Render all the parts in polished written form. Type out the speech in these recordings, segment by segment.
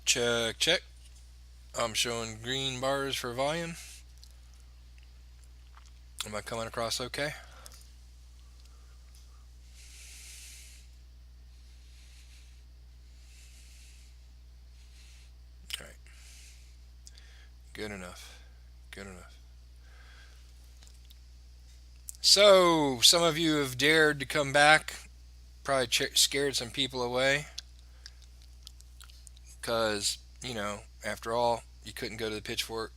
Check, check. I'm showing green bars for volume. Am I coming across okay? All right. Good enough. Good enough. So, some of you have dared to come back. Probably scared some people away. Because, after all, you couldn't go to the pitchfork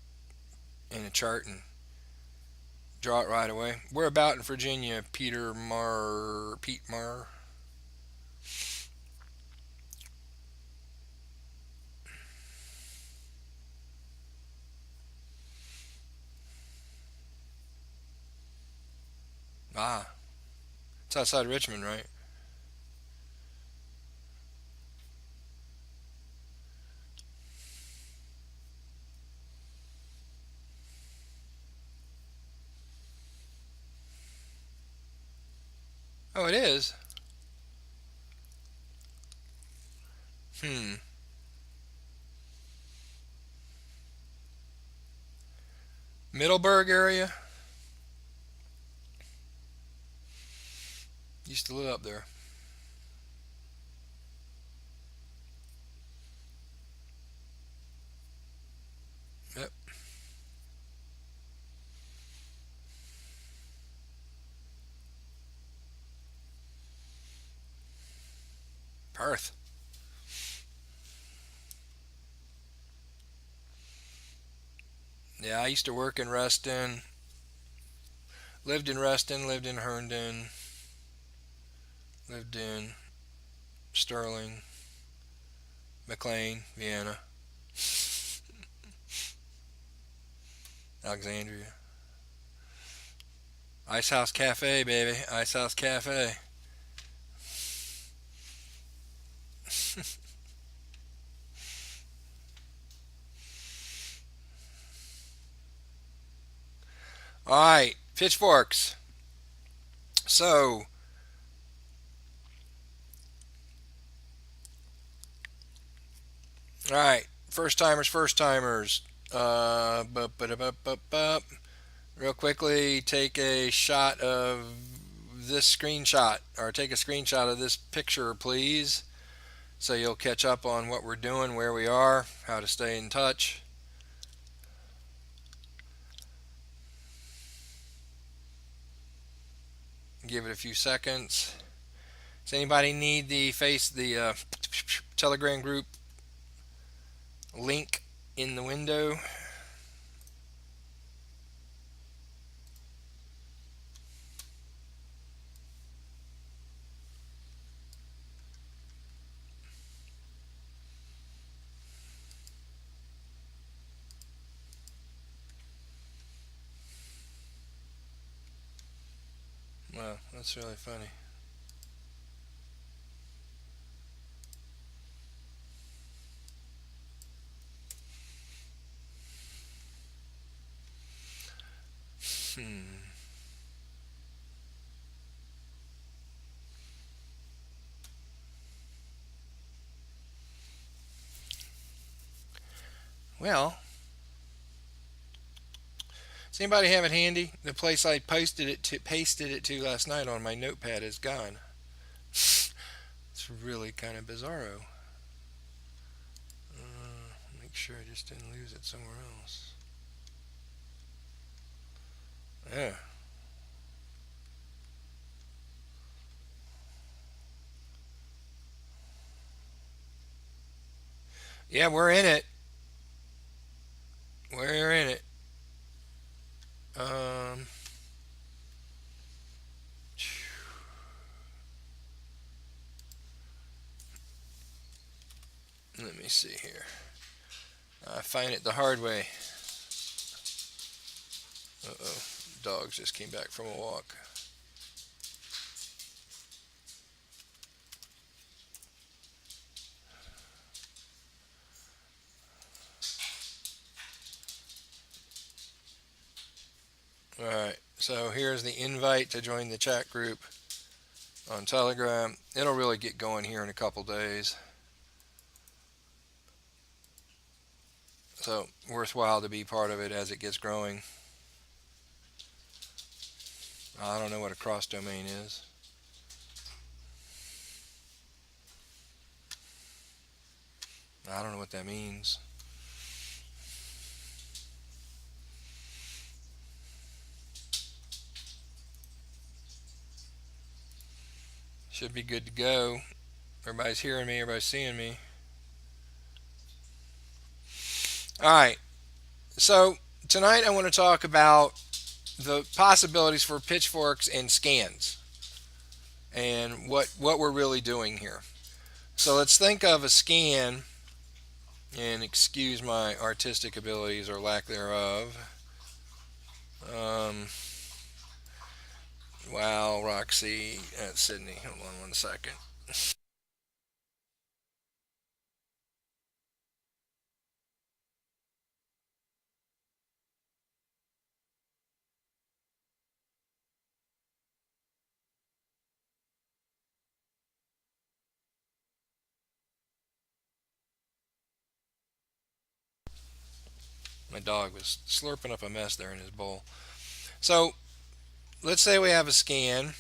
in a chart and draw it right away. We're about in Virginia, Pete Mar. Ah, it's outside Richmond, right? Oh, it is? Hmm. Middleburg area? Used to live up there. Yep. Perth. Yeah, I used to work in Reston. Lived in Reston, lived in Herndon, lived in Sterling, McLean, Vienna, Alexandria. Ice House Cafe, baby. Ice House Cafe. All right, pitchforks. So, all right, first timers, first timers. Real quickly, take a shot of this screenshot, or take a screenshot of this picture, please, so you'll catch up on what we're doing, where we are, how to stay in touch. Give it a few seconds. Does anybody need the Telegram group link in the window? Wow, that's really funny. Hmm. Well, does anybody have it handy? The place I pasted it to last night on my notepad is gone. It's really kind of bizarro. Make sure I just didn't lose it somewhere else. Yeah. Yeah, we're in it. We're in it. Um, Let me see here. I find it the hard way. Uh oh. Dogs just came back from a walk. Alright, so here's the invite to join the chat group on Telegram. It'll really get going here in a couple days. So worthwhile to be part of it as it gets growing. I don't know what a cross domain is. I don't know what that means. Should be good to go. Everybody's hearing me, everybody's seeing me. All right. So tonight I want to talk about the possibilities for pitchforks and scans and what we're really doing here. So let's think of a scan, and excuse my artistic abilities or lack thereof. Um, wow, Roxy, Sydney, hold on one second. My dog was slurping up a mess there in his bowl. So let's say we have a scan.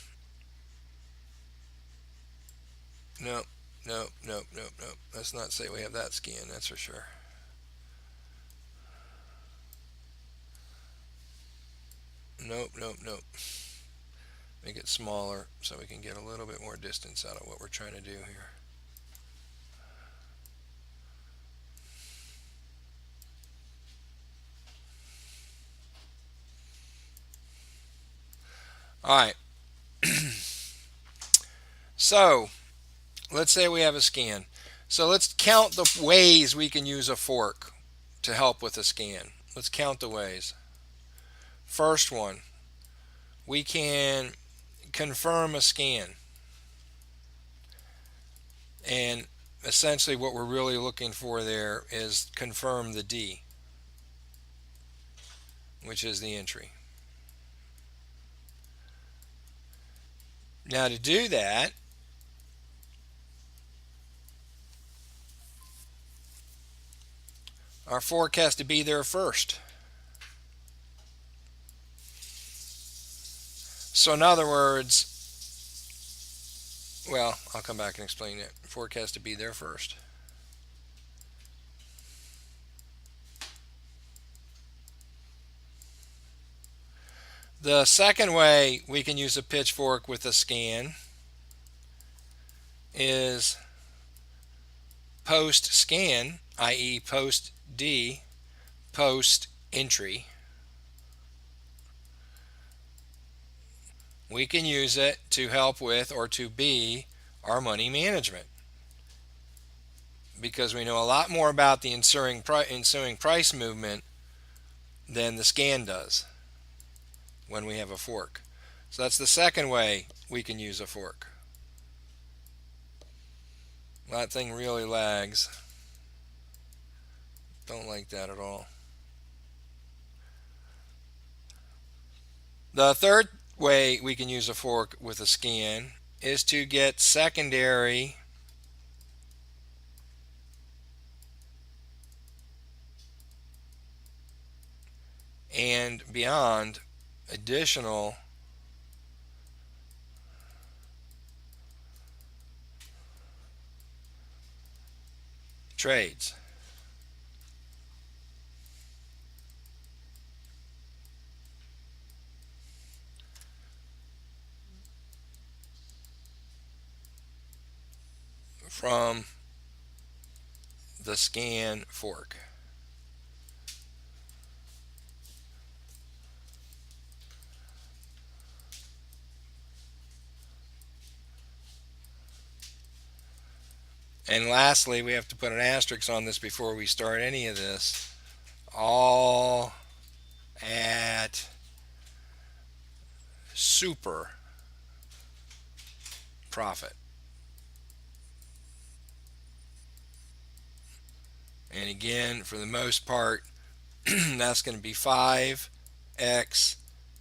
No, no, no, no, no. Let's not say we have that scan, that's for sure. Nope, nope, nope. Make it smaller so we can get a little bit more distance out of what we're trying to do here. All right. So let's say we have a scan. So let's count the ways we can use a fork to help with a scan. Let's count the ways. First one, we can confirm a scan. And essentially what we're really looking for there is confirm the D, which is the entry. Now to do that, our fork has to be there first. So in other words, well, I'll come back and explain it. Fork has to be there first. The second way we can use a pitchfork with a scan is post scan, i.e. post D, post entry. We can use it to help with or to be our money management because we know a lot more about the ensuing price movement than the scan does when we have a fork. So that's the second way we can use a fork. That thing really lags. Don't like that at all. The third way we can use a fork with a scan is to get secondary and beyond additional trades. From the scan fork. And lastly, we have to put an asterisk on this before we start any of this. All at super profit. And again, for the most part, that's going to be 5x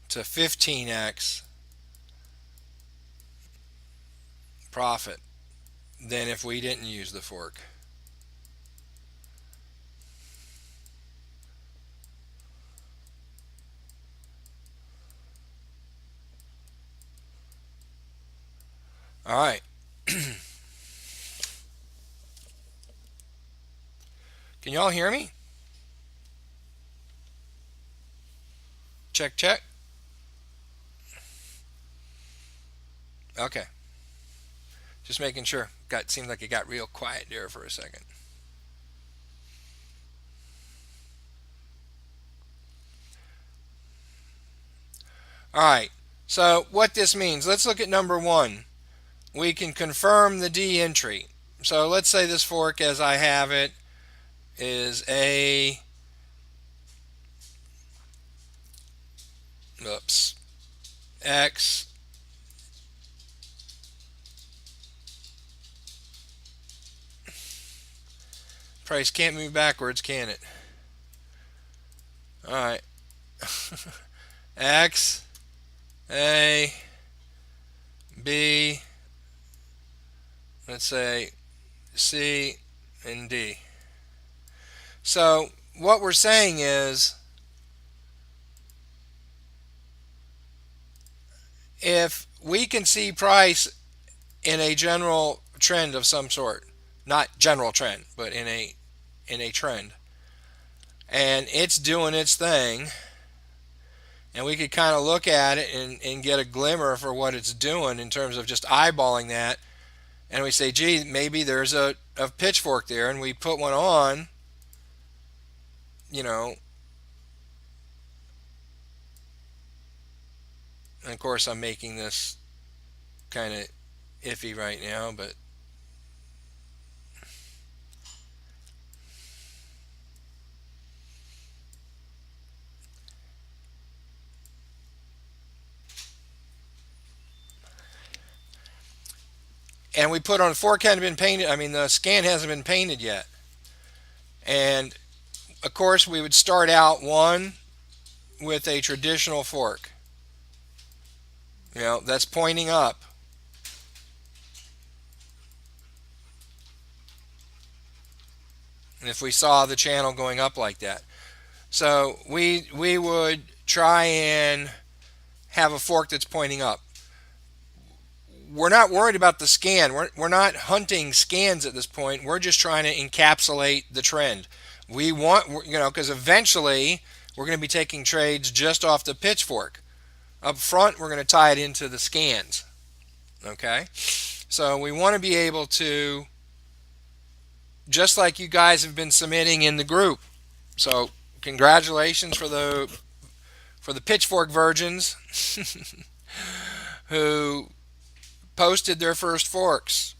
to 15x profit than if we didn't use the fork. All right. Can y'all hear me? Check, check. Okay. Just making sure. Seemed like it got real quiet there for a second. All right. So what this means, let's look at number one. We can confirm the D entry. So let's say this fork as I have it is a, oops, X price can't move backwards, can it? All right. X, A, B, let's say C, and D. So what we're saying is if we can see price in a general trend of some sort, not general trend, but in a trend, and it's doing its thing, and we could kind of look at it and get a glimmer for what it's doing in terms of just eyeballing that, and we say, gee, maybe there's a pitchfork there, and we put one on, you know, and of course I'm making this kind of iffy right now, but and we put on, fork hadn't been painted, I mean the scan hasn't been painted yet, and of course we would start out one with a traditional fork, that's pointing up. And if we saw the channel going up like that, so we would try and have a fork that's pointing up. We're not worried about the scan. We're not hunting scans at this point. We're just trying to encapsulate the trend. We want, because eventually we're going to be taking trades just off the pitchfork. Up front, we're going to tie it into the scans. Okay? So we want to be able to, just like you guys have been submitting in the group. So congratulations for the pitchfork virgins who posted their first forks.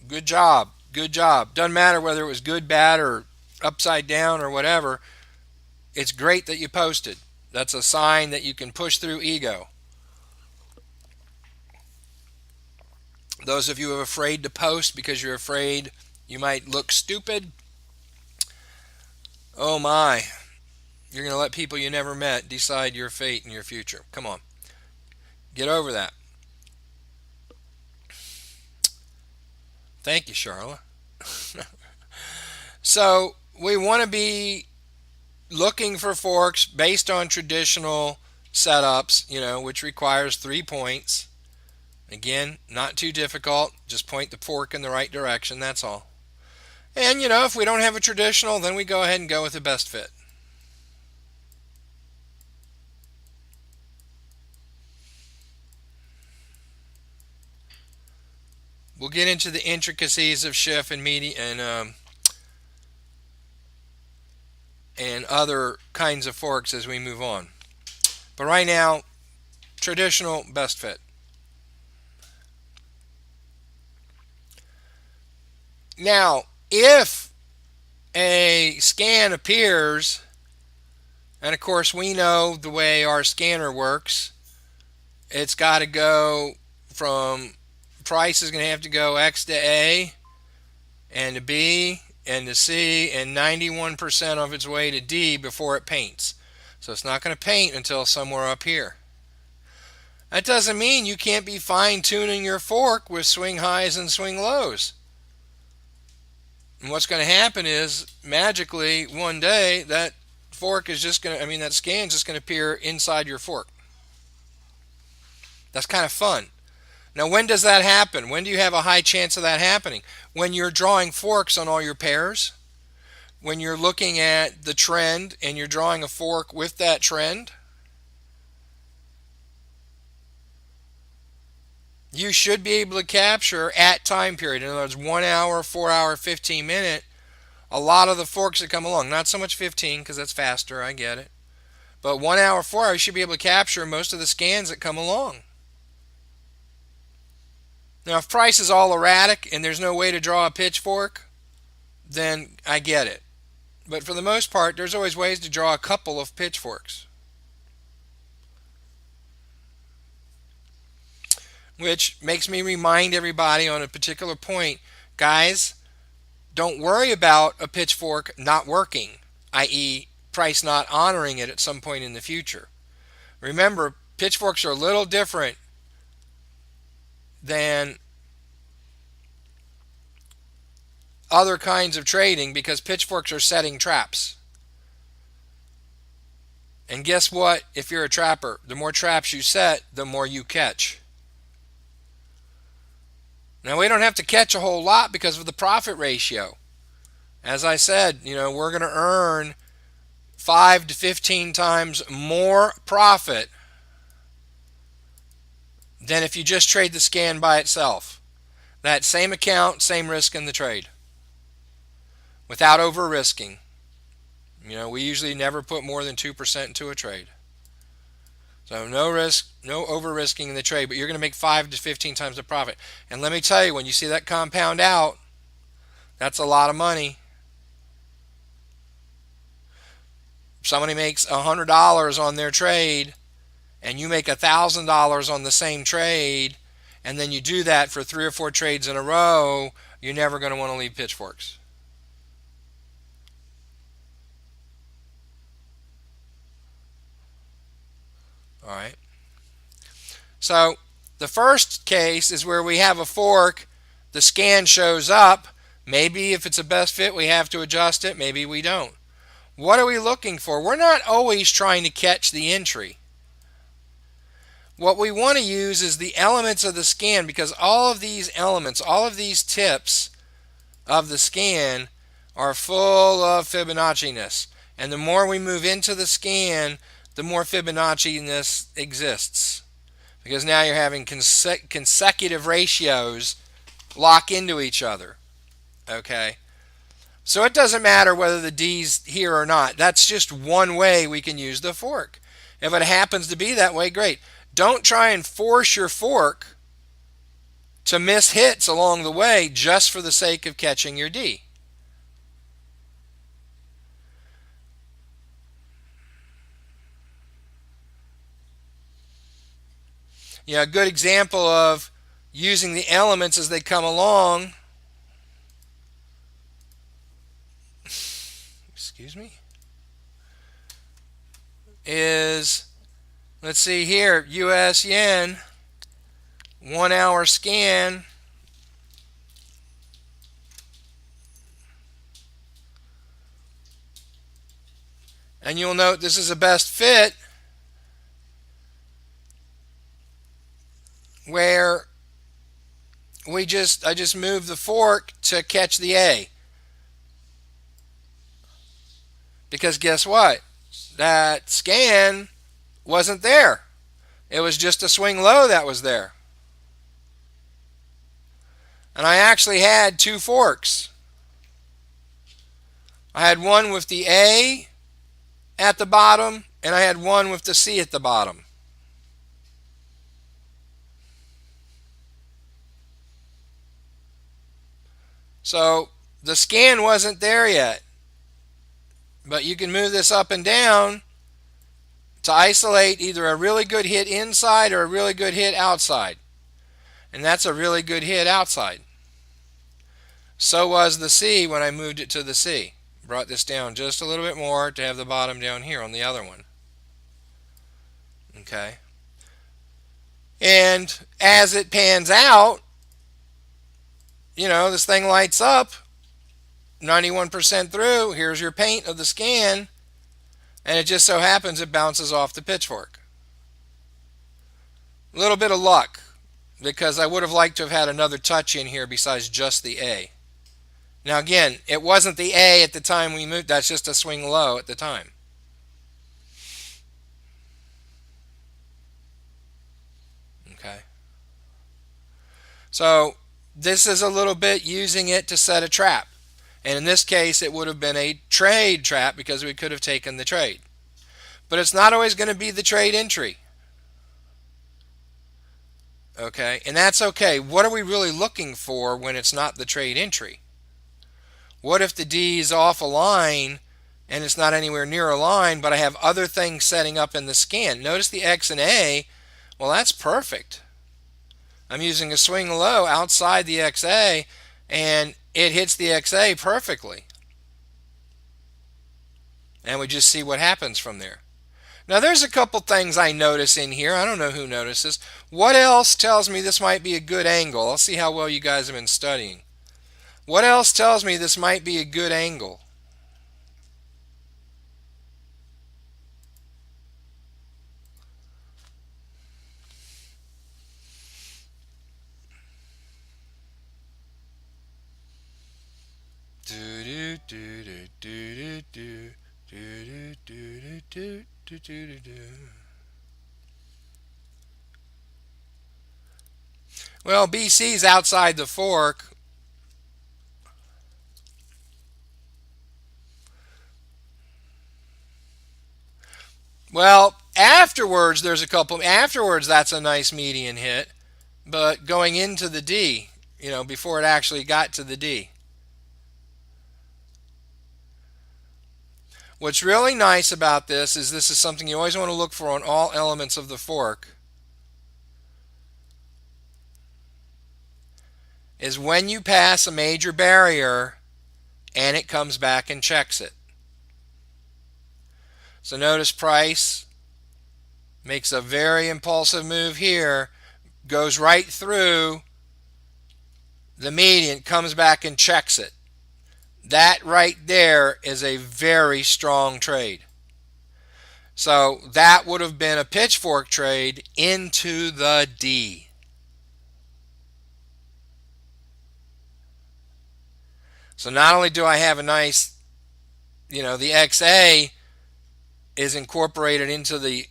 Good job. Good job. Doesn't matter whether it was good, bad, or upside down or whatever. It's great that you posted. That's a sign that you can push through ego. Those of you who are afraid to post because you're afraid you might look stupid, oh my. You're going to let people you never met decide your fate and your future. Come on. Get over that. Thank you, Charlotte. So we want to be looking for forks based on traditional setups, which requires 3 points. Again, not too difficult. Just point the fork in the right direction. That's all. And, if we don't have a traditional, then we go ahead and go with the best fit. We'll get into the intricacies of shift and median and other kinds of forks as we move on. But right now, traditional best fit. Now, if a scan appears, and of course we know the way our scanner works, it's got to go from, price is going to have to go X to A and to B and to C and 91% of its way to D before it paints. So it's not going to paint until somewhere up here. That doesn't mean you can't be fine-tuning your fork with swing highs and swing lows. And what's going to happen is, magically, one day, that fork is just going to, that scan is just going to appear inside your fork. That's kind of fun. Now, when does that happen? When do you have a high chance of that happening? When you're drawing forks on all your pairs, when you're looking at the trend and you're drawing a fork with that trend, you should be able to capture at time period. In other words, 1 hour, 4 hour, 15 minute, a lot of the forks that come along. Not so much 15 because that's faster, I get it. But 1 hour, 4 hours, you should be able to capture most of the scans that come along. Now, if price is all erratic and there's no way to draw a pitchfork, then I get it. But for the most part, there's always ways to draw a couple of pitchforks. Which makes me remind everybody on a particular point, guys, don't worry about a pitchfork not working, i.e., price not honoring it at some point in the future. Remember, pitchforks are a little different than other kinds of trading because pitchforks are setting traps. And guess what? If you're a trapper, the more traps you set, the more you catch. Now, we don't have to catch a whole lot because of the profit ratio. As I said, we're going to earn 5 to 15 times more profit than if you just trade the scan by itself. That same account, same risk in the trade. Without over risking. We usually never put more than 2% into a trade. So no risk, no over risking in the trade, but you're going to make 5 to 15 times the profit. And let me tell you, when you see that compound out, that's a lot of money. If somebody makes $100 on their trade and you make $1,000 on the same trade, and then you do that for 3 or 4 trades in a row, you're never going to want to leave pitchforks. All right. So the first case is where we have a fork, the scan shows up. Maybe if it's a best fit, we have to adjust it. Maybe we don't. What are we looking for? We're not always trying to catch the entry. What we want to use is the elements of the scan, because all of these elements, all of these tips of the scan are full of Fibonacci-ness. And the more we move into the scan, the more Fibonacci-ness exists. Because now you're having consecutive ratios lock into each other. Okay? So it doesn't matter whether the D's here or not. That's just one way we can use the fork. If it happens to be that way, great. Don't try and force your fork to miss hits along the way just for the sake of catching your D. A good example of using the elements as they come along, excuse me, is, let's see here, US yen, 1 hour scan. And you'll note this is a best fit where I just moved the fork to catch the A. Because guess what? That scan wasn't there. It was just a swing low that was there. And I actually had 2 forks. I had one with the A at the bottom, and I had one with the C at the bottom. So the scan wasn't there yet, but you can move this up and down to isolate either a really good hit inside or a really good hit outside. And that's a really good hit outside. So was the C when I moved it to the C. Brought this down just a little bit more to have the bottom down here on the other one. Okay. And as it pans out, this thing lights up 91% through. Here's your paint of the scan, and it just so happens it bounces off the pitchfork. A little bit of luck, because I would have liked to have had another touch in here besides just the A. Now again, it wasn't the A at the time we moved. That's just a swing low at the time. Okay. So this is a little bit using it to set a trap. And in this case, it would have been a trade trap because we could have taken the trade. But it's not always going to be the trade entry. Okay, and that's okay. What are we really looking for when it's not the trade entry? What if the D is off a line and it's not anywhere near a line, but I have other things setting up in the scan? Notice the X and A. Well, that's perfect. I'm using a swing low outside the XA, and it hits the XA perfectly. And we just see what happens from there. Now there's a couple things I notice in here. I don't know who notices. What else tells me this might be a good angle? I'll see how well you guys have been studying. What else tells me this might be a good angle? Well, BC's outside the fork. Well, afterwards there's a couple. Afterwards, that's a nice median hit, but going into the D, before it actually got to the D. What's really nice about this is something you always want to look for on all elements of the fork, is when you pass a major barrier and it comes back and checks it. So notice price makes a very impulsive move here, goes right through the median, comes back and checks it. That right there is a very strong trade. So that would have been a pitchfork trade into the D. So not only do I have a nice, the XA is incorporated into the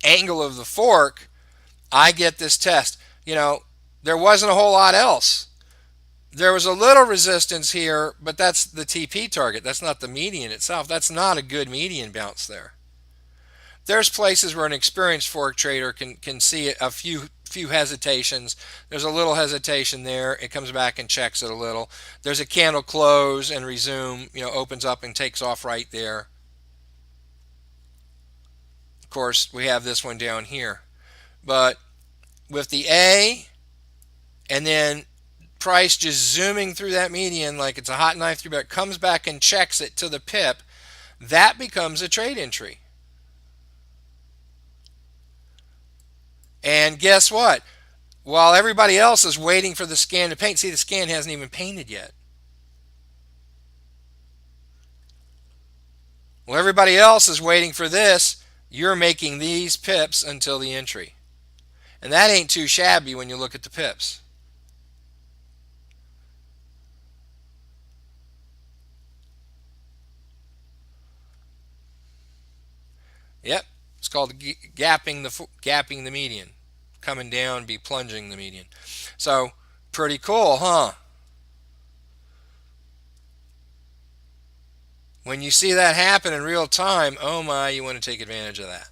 angle of the fork, I get this test. There wasn't a whole lot else. There was a little resistance here, but that's the TP target. That's not the median itself. That's not a good median bounce there. There's places where an experienced fork trader can see a few hesitations. There's a little hesitation there. It comes back and checks it a little. There's a candle close and resume, opens up and takes off right there. Of course, we have this one down here. But with the A and then price just zooming through that median like it's a hot knife through butter, comes back and checks it to the pip, that becomes a trade entry. And guess what? While everybody else is waiting for the scan to paint, see, the scan hasn't even painted yet. Well, everybody else is waiting for this. You're making these pips until the entry. And that ain't too shabby when you look at the pips. Yep, it's called gapping the median. Coming down, be plunging the median. So, pretty cool, huh? When you see that happen in real time, oh my, you want to take advantage of that.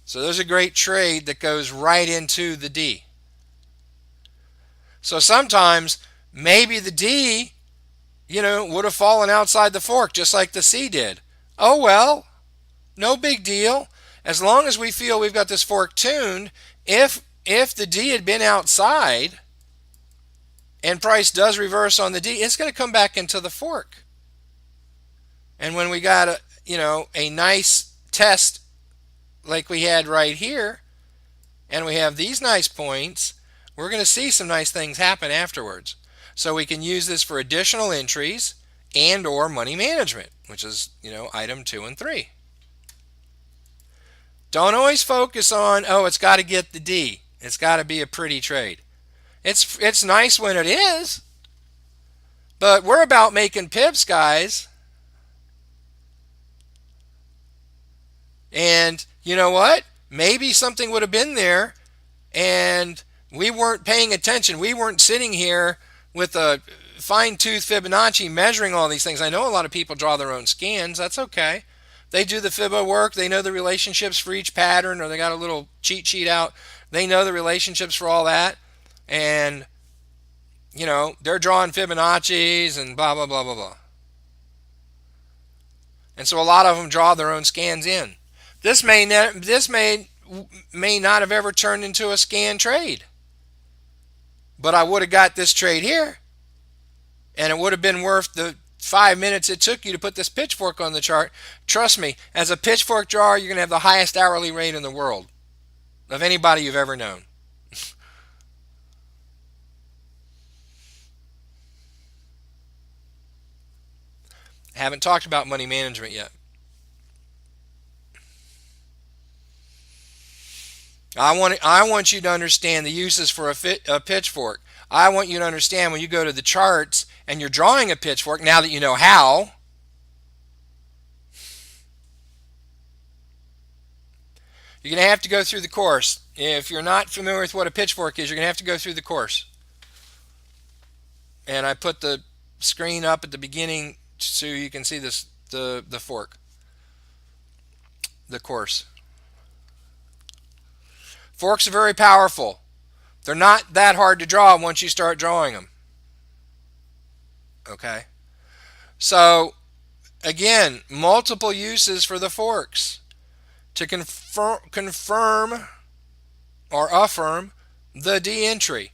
So there's a great trade that goes right into the D. So sometimes maybe the D, would have fallen outside the fork just like the C did. Oh well, no big deal. As long as we feel we've got this fork tuned, if the D had been outside and price does reverse on the D, it's going to come back into the fork. And when we got a nice test like we had right here, and we have these nice points, we're going to see some nice things happen afterwards. So we can use this for additional entries and or money management, which is, item 2 and 3. Don't always focus on, oh, it's got to get the D. It's got to be a pretty trade. It's nice when it is, but we're about making pips, guys. And you know what? Maybe something would have been there and we weren't paying attention. We weren't sitting here with a fine tooth Fibonacci measuring all these things. I know a lot of people draw their own scans. That's okay. They do the Fibo work. They know the relationships for each pattern, or they got a little cheat sheet out. They know the relationships for all that. And, they're drawing Fibonacci's and blah, blah, blah, blah, blah. And so a lot of them draw their own scans in. This may not have ever turned into a scan trade, but I would have got this trade here, and it would have been worth the 5 minutes it took you to put this pitchfork on the chart. Trust me, as a pitchfork drawer, you're going to have the highest hourly rate in the world of anybody you've ever known. I haven't talked about money management yet. I want you to understand the uses for a pitchfork. I want you to understand when you go to the charts and you're drawing a pitchfork, now that you know how, you're going to have to go through the course. If you're not familiar with what a pitchfork is, you're going to have to go through the course. And I put the screen up at the beginning so you can see the fork, the course. Forks are very powerful. They're not that hard to draw once you start drawing them. Okay? So, again, multiple uses for the forks to confirm or affirm the D entry.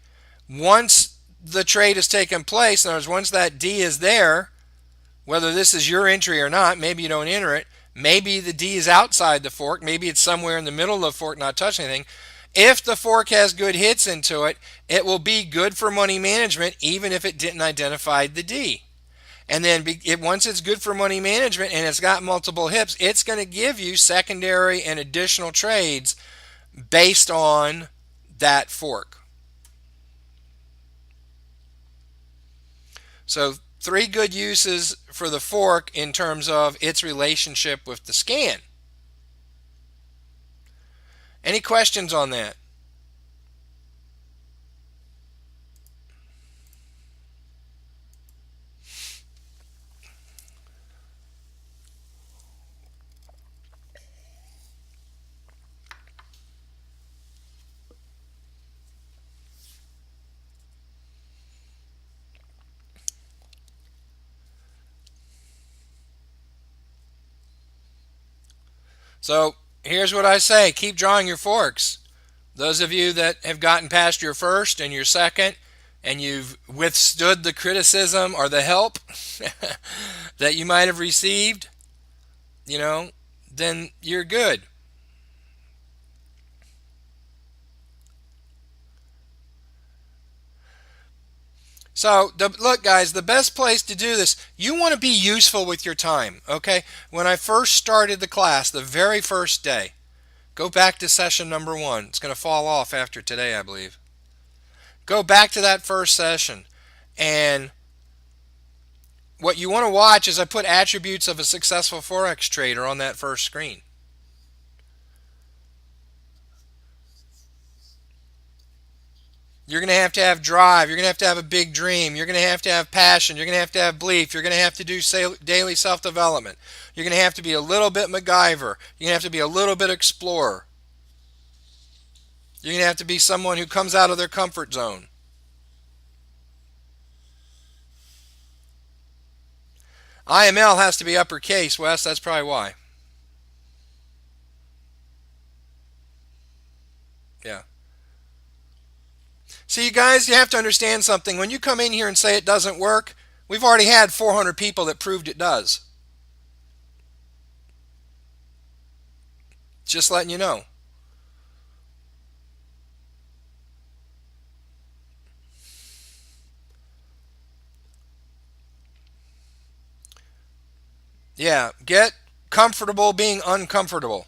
Once the trade has taken place, in other words, once that D is there, whether this is your entry or not, maybe you don't enter it, maybe the D is outside the fork, maybe it's somewhere in the middle of the fork, not touching anything. If the fork has good hits into it, it will be good for money management even if it didn't identify the D. And then once it's good for money management and it's got multiple hips, it's going to give you secondary and additional trades based on that fork. So 3 good uses for the fork in terms of its relationship with the scan. Any questions on that? So here's what I say. Keep drawing your forks. Those of you that have gotten past your first and your second and you've withstood the criticism or the help that you might have received, then you're good. So, look, guys, the best place to do this, you want to be useful with your time, okay? When I first started the class, the very first day, go back to session number 1. It's going to fall off after today, I believe. Go back to that first session. And what you want to watch is I put attributes of a successful Forex trader on that first screen. You're going to have drive. You're going to have a big dream. You're going to have passion. You're going to have belief. You're going to have to do daily self-development. You're going to have to be a little bit MacGyver. You're going to have to be a little bit explorer. You're going to have to be someone who comes out of their comfort zone. IML has to be uppercase, Wes. That's probably why. Yeah. See, you guys, you have to understand something. When you come in here and say it doesn't work, we've already had 400 people that proved it does. Just letting you know. Yeah, get comfortable being uncomfortable.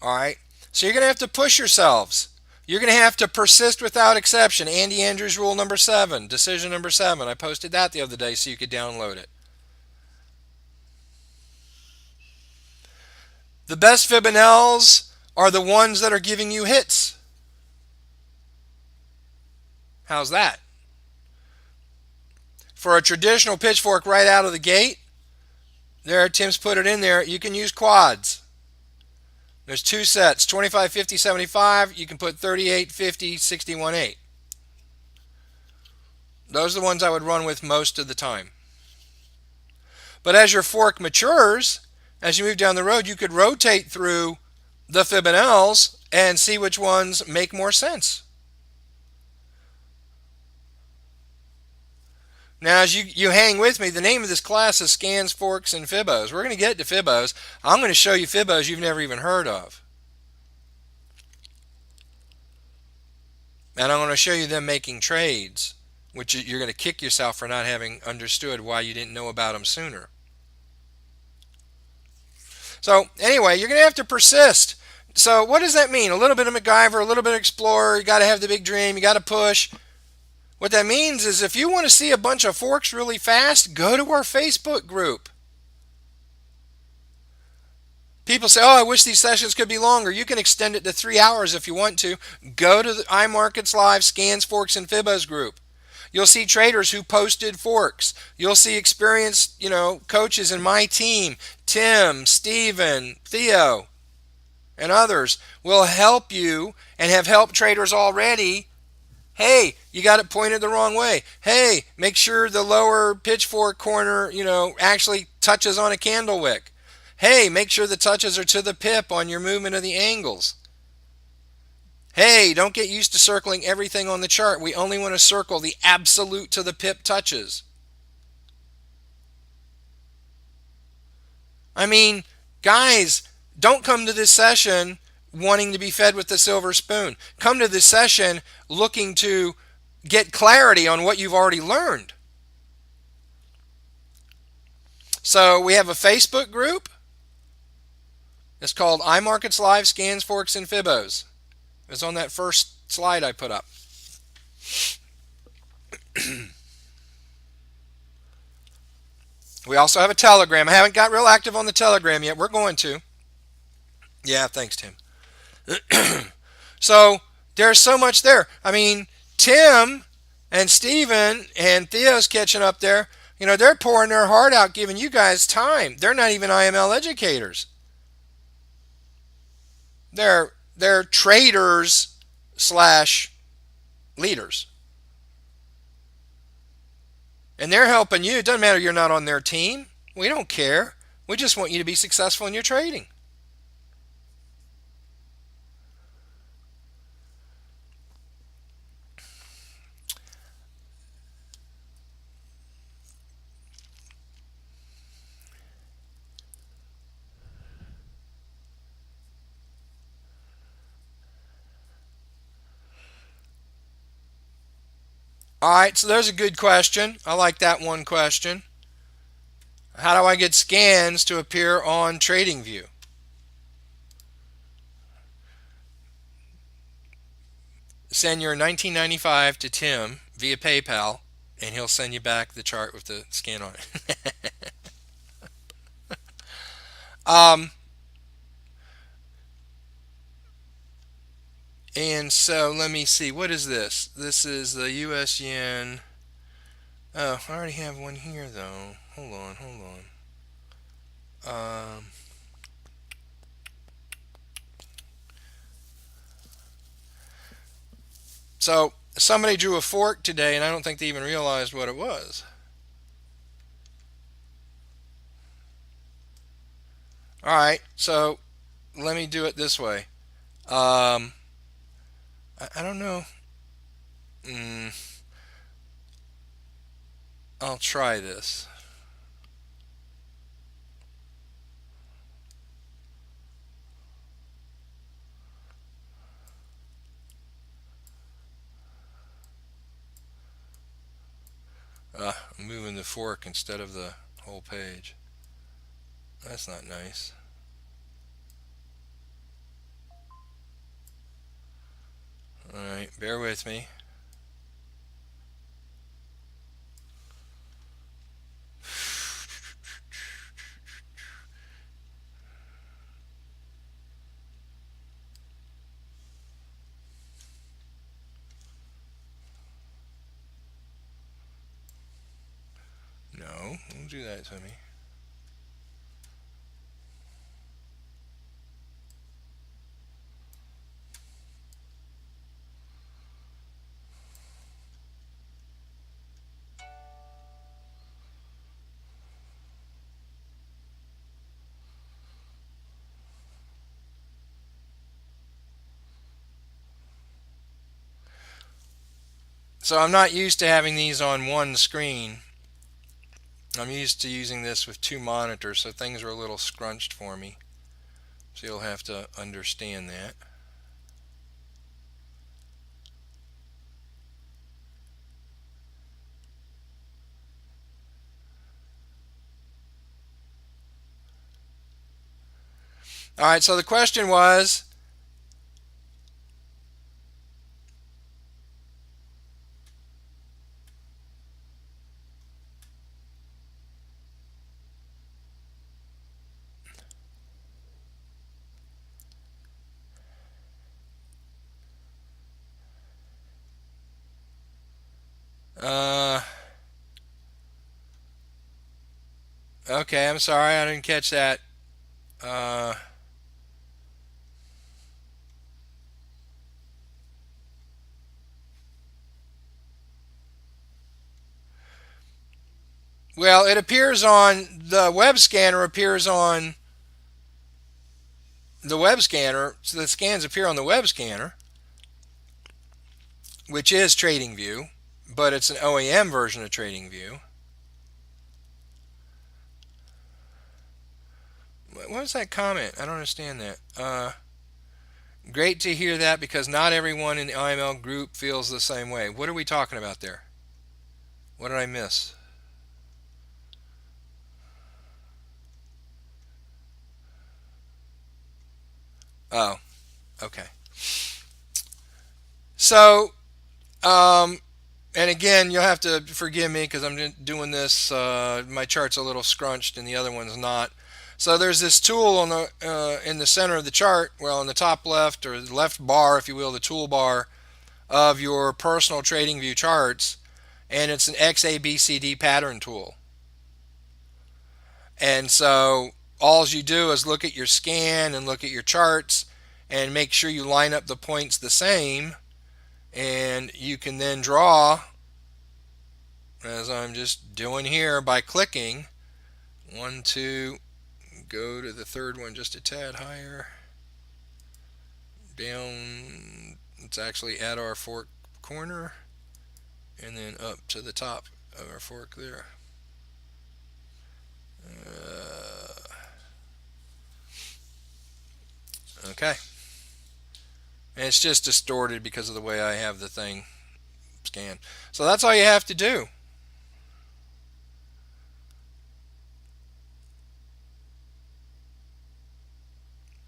All right. So you're going to have to push yourselves. You're going to have to persist without exception. Andy Andrews rule number 7, decision number 7. I posted that the other day so you could download it. The best Fibonels are the ones that are giving you hits. How's that? For a traditional pitchfork right out of the gate, there, Tim's put it in there, you can use quads. There's 2 sets, 25, 50, 75. You can put 38, 50, 61, 8. Those are the ones I would run with most of the time. But as your fork matures, as you move down the road, you could rotate through the Fibonels and see which ones make more sense. Now, as you hang with me, the name of this class is Scans, Forks, and Fibos. We're going to get to Fibos. I'm going to show you Fibos you've never even heard of. And I'm going to show you them making trades, which you're going to kick yourself for not having understood why you didn't know about them sooner. So anyway, you're going to have to persist. So what does that mean? A little bit of MacGyver, a little bit of Explorer. You got to have the big dream. You got to push. What that means is if you want to see a bunch of forks really fast, go to our Facebook group. People say, oh, I wish these sessions could be longer. You can extend it to 3 hours if you want to. Go to the iMarkets Live Scans, Forks, and Fibos group. You'll see traders who posted forks. You'll see experienced, coaches in my team, Tim, Steven, Theo, and others will help you and have helped traders already. Hey, you got it pointed the wrong way. Hey, make sure the lower pitchfork corner, actually touches on a candle wick. Hey, make sure the touches are to the pip on your movement of the angles. Hey, don't get used to circling everything on the chart. We only want to circle the absolute to the pip touches. I mean, guys, don't come to this session wanting to be fed with the silver spoon. Come to this session looking to get clarity on what you've already learned. So we have a Facebook group. It's called iMarkets Live Scans, Forks, and Fibos. It's on that first slide I put up. We also have a Telegram. I haven't got real active on the Telegram yet. We're going to. Yeah, thanks, Tim. So there's so much there. I mean, Tim and Steven and Theo's catching up there. They're pouring their heart out, giving you guys time. They're not even IML educators. They're traders / leaders. And they're helping you. It doesn't matter you're not on their team. We don't care. We just want you to be successful in your trading. All right, so there's a good question. I like that one question. How do I get scans to appear on TradingView? Send your 1995 to Tim via PayPal, and he'll send you back the chart with the scan on it. And so let me see. What is this? This is the US yen. Oh, I already have one here though. Hold on. So somebody drew a fork today, and I don't think they even realized what it was. All right, so let me do it this way. I don't know. I'll try this. I'm moving the fork instead of the whole page. That's not nice. Alright, bear with me. No, don't do that to me. So I'm not used to having these on one screen. I'm used to using this with two monitors, so things are a little scrunched for me. So you'll have to understand that. Alright, so the question was, uh, okay, I'm sorry, I didn't catch that. Uh, well, it appears on the web scanner, appears on the web scanner, so the scans appear on the web scanner, which is TradingView, but it's an OEM version of TradingView. What was that comment? I don't understand that. Great to hear that because not everyone in the IML group feels the same way. What are we talking about there? What did I miss? Oh, okay. So, and again, you'll have to forgive me because I'm doing this. My chart's a little scrunched and the other one's not. So there's this tool on the in the center of the chart, well, in the top left or the left bar, if you will, the toolbar of your personal TradingView charts, and it's an XABCD pattern tool. And so all you do is look at your scan and look at your charts and make sure you line up the points the same, and you can then draw, as I'm just doing here by clicking. 1, 2, go to the third one just a tad higher. Down, it's actually at our fork corner, and then up to the top of our fork there. Okay. And it's just distorted because of the way I have the thing scanned. So that's all you have to do.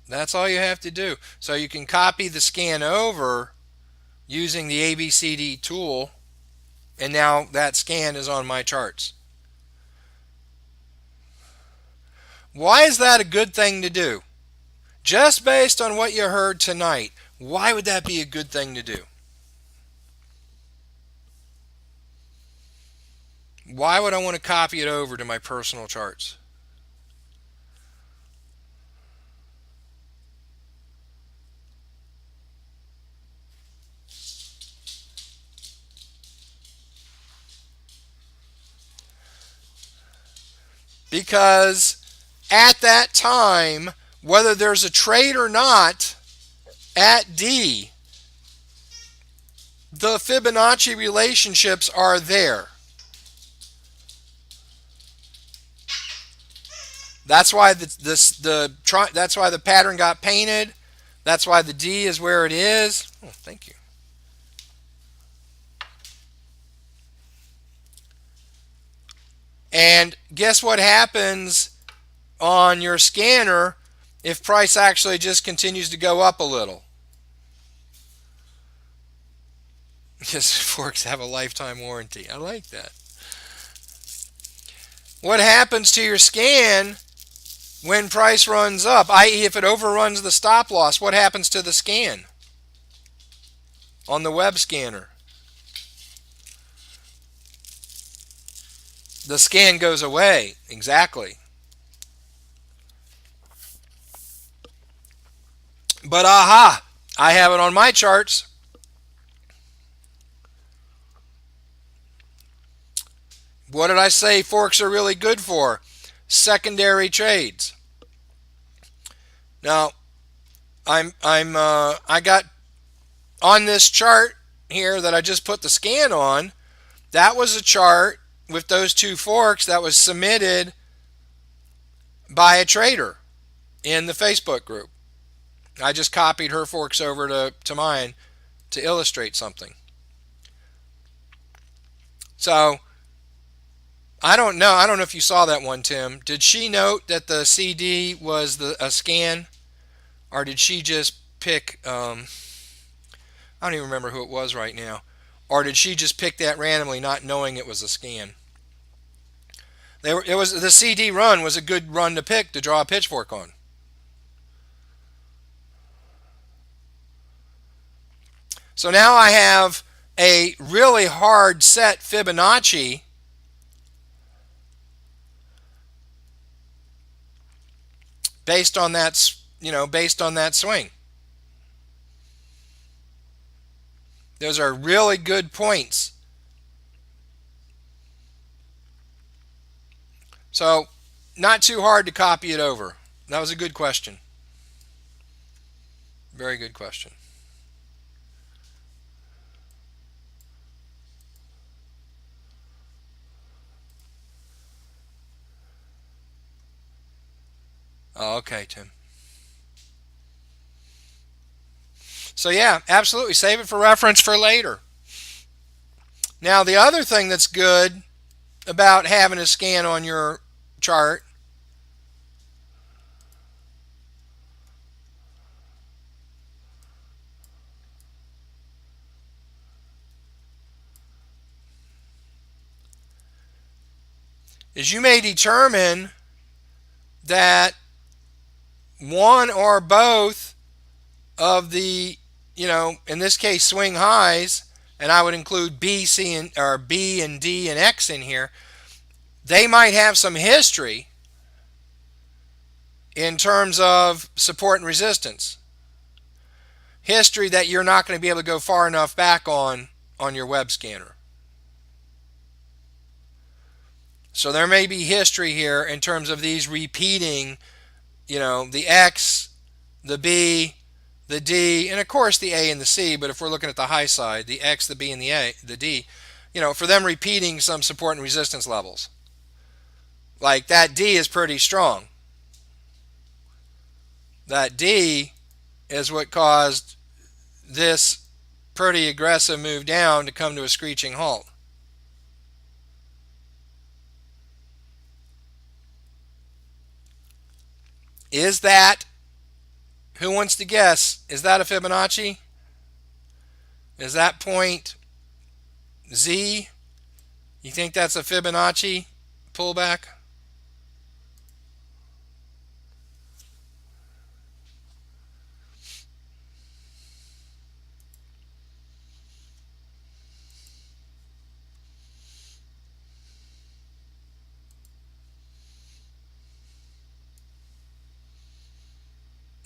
That's all you have to do. So you can copy the scan over using the ABCD tool, and now that scan is on my charts. Why is that a good thing to do? Just based on what you heard tonight, why would that be a good thing to do? Why would I want to copy it over to my personal charts? Because at that time, whether there's a trade or not, at D, the Fibonacci relationships are there. That's why that's why the pattern got painted. That's why the D is where it is. Oh, thank you. And guess what happens on your scanner if price actually just continues to go up a little? Because forks have a lifetime warranty. I like that. What happens to your scan when price runs up, i.e., if it overruns the stop loss? What happens to the scan on the web scanner? The scan goes away. Exactly. But aha, I have it on my charts. What did I say forks are really good for? Secondary trades. Now, I got on this chart here that I just put the scan on. That was a chart with those two forks that was submitted by a trader in the Facebook group. I just copied her forks over to mine to illustrate something. So I don't know. I don't know if you saw that one, Tim. Did she note that the CD was a scan, or did she just pick? I don't even remember who it was right now, or did she just pick that randomly, not knowing it was a scan? It was the CD run was a good run to pick to draw a pitchfork on. So now I have a really hard set Fibonacci based on that, based on that swing. Those are really good points. So, not too hard to copy it over. That was a good question. Very good question. Oh, okay, Tim. So, yeah, absolutely. Save it for reference for later. Now, the other thing that's good about having a scan on your chart is you may determine that one or both of the, in this case, swing highs, and I would include B, C, and or B and D and X in here. They might have some history in terms of support and resistance. History that you're not going to be able to go far enough back on your web scanner. So there may be history here in terms of these repeating, the X, the B, the D, and of course the A and the C, but if we're looking at the high side, the X, the B, and the D, for them repeating some support and resistance levels. Like that D is pretty strong. That D is what caused this pretty aggressive move down to come to a screeching halt. Is that, who wants to guess, is that a Fibonacci? Is that point Z? You think that's a Fibonacci pullback?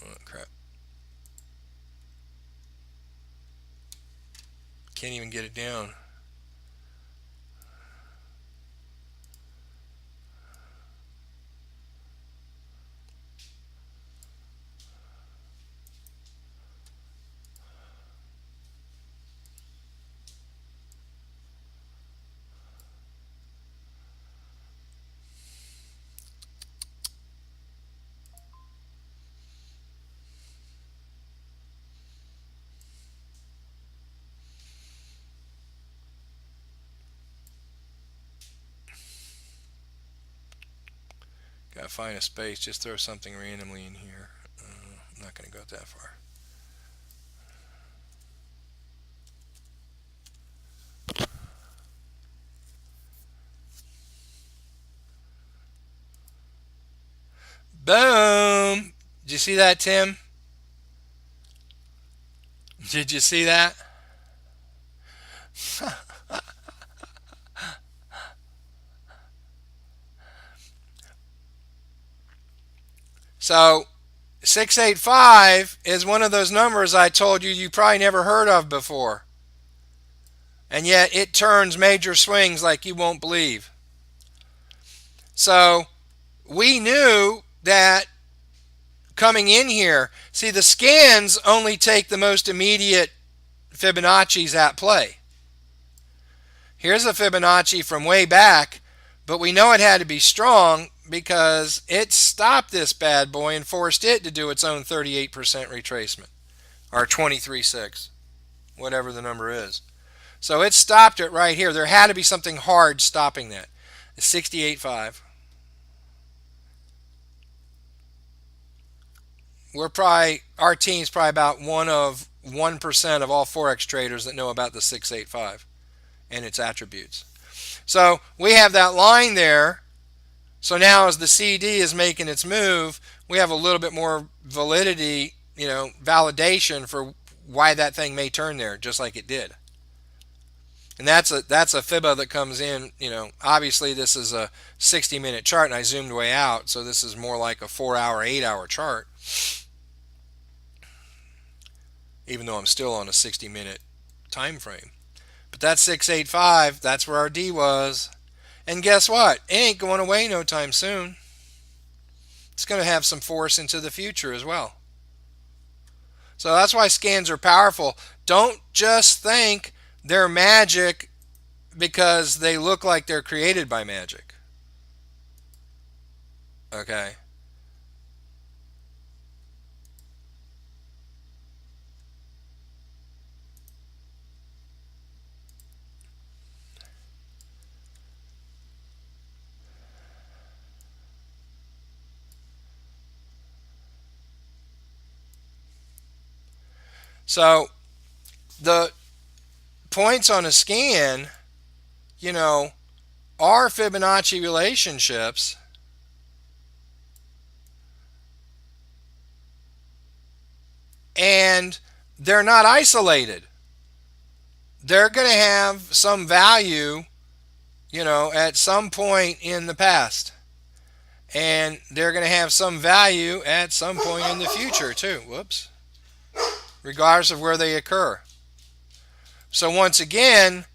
Oh, crap. Can't even get it down. Gotta find a space. Just throw something randomly in here. I'm not gonna go that far. Boom. Did you see that, Tim? Did you see that? So 685 is one of those numbers I told you probably never heard of before. And yet it turns major swings like you won't believe. So we knew that coming in here. See, the scans only take the most immediate Fibonacci's at play. Here's a Fibonacci from way back, but we know it had to be strong because it stopped this bad boy and forced it to do its own 38% retracement, or 23.6, whatever the number is. So it stopped it right here. There had to be something hard stopping that. It's 68.5. Our team's probably about 1% of all Forex traders that know about the 685 and its attributes. So we have that line there. So now as the CD is making its move, we have a little bit more validity, validation for why that thing may turn there, just like it did. And that's a Fibba that comes in, obviously this is a 60-minute chart and I zoomed way out, so this is more like a 4-hour, 8-hour chart. Even though I'm still on a 60-minute time frame. But that's 685, that's where our D was. And guess what? It ain't going away no time soon. It's going to have some force into the future as well. So that's why scans are powerful. Don't just think they're magic because they look like they're created by magic. Okay? So the points on a scan, are Fibonacci relationships. And they're not isolated. They're going to have some value, at some point in the past. And they're going to have some value at some point in the future, too. Whoops. Regardless of where they occur. So once again,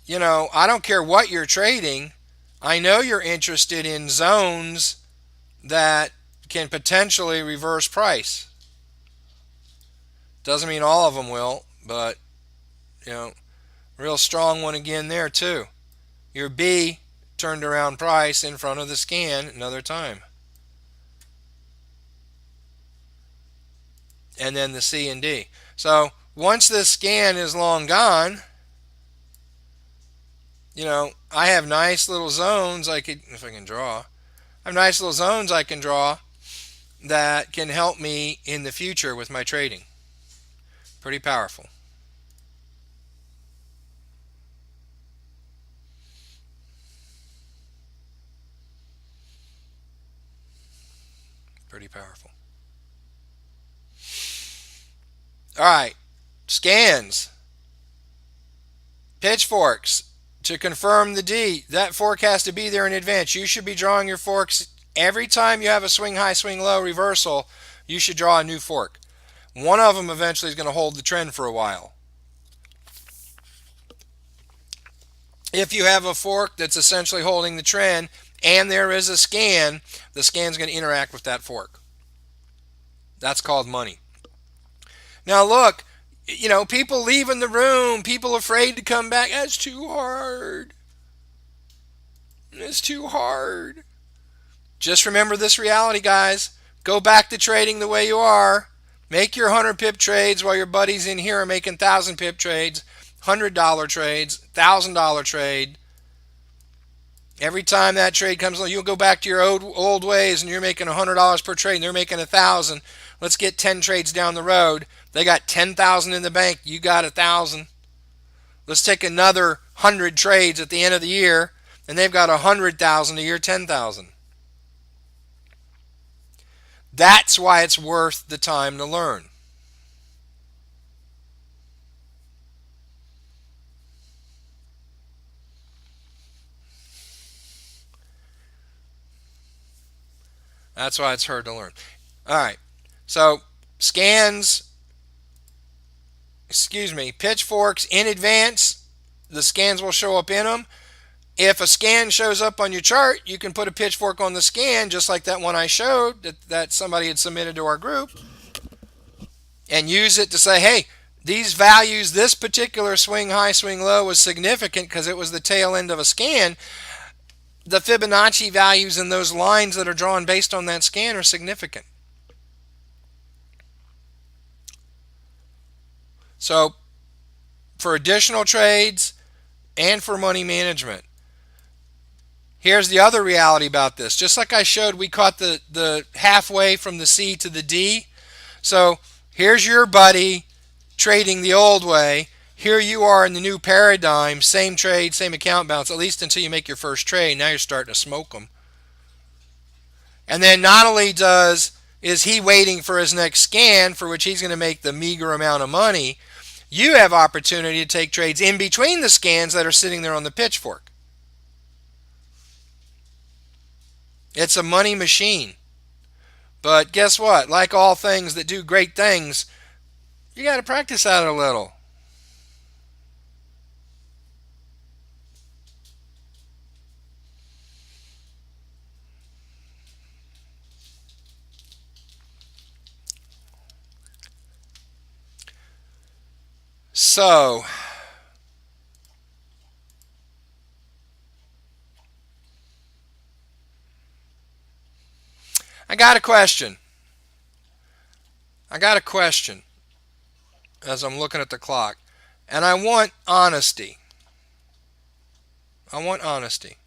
I don't care what you're trading. I know you're interested in zones that can potentially reverse price. Doesn't mean all of them will, but, real strong one again there too. Your B turned around price in front of the scan another time. And then the C and D. So once this scan is long gone, I have nice little zones if I can draw. I have nice little zones I can draw that can help me in the future with my trading. Pretty powerful. Pretty powerful. All right, scans, pitchforks to confirm the D. That fork has to be there in advance. You should be drawing your forks every time you have a swing high, swing low reversal. You should draw a new fork. One of them eventually is going to hold the trend for a while. If you have a fork that's essentially holding the trend and there is a scan, the scan's going to interact with that fork. That's called money. Now look, people leaving the room, people afraid to come back. That's too hard. It's too hard. Just remember this reality, guys. Go back to trading the way you are. Make your 100 pip trades while your buddies in here are making 1,000 pip trades, $100 trades, $1,000 trade. Every time that trade comes along, you'll go back to your old ways and you're making $100 per trade and they're making 1,000. Let's get 10 trades down the road. They got 10,000 in the bank. You got 1,000. Let's take another 100 trades at the end of the year and they've got 100,000 a year, 10,000. That's why it's worth the time to learn. That's why it's hard to learn. All right. So scans, pitchforks in advance, the scans will show up in them. If a scan shows up on your chart, you can put a pitchfork on the scan, just like that one I showed that somebody had submitted to our group, and use it to say, hey, these values, this particular swing high, swing low was significant because it was the tail end of a scan. The Fibonacci values in those lines that are drawn based on that scan are significant. So, for additional trades and for money management, here's the other reality about this. Just like I showed, we caught the halfway from the C to the D. So, here's your buddy trading the old way. Here you are in the new paradigm, same trade, same account balance, at least until you make your first trade. Now you're starting to smoke them. And then not only is he waiting for his next scan, for which he's going to make the meager amount of money, you have opportunity to take trades in between the scans that are sitting there on the pitchfork. It's a money machine. But guess what? Like all things that do great things, you got to practice at it a little. So, I got a question. I got a question as I'm looking at the clock. And I want honesty. I want honesty.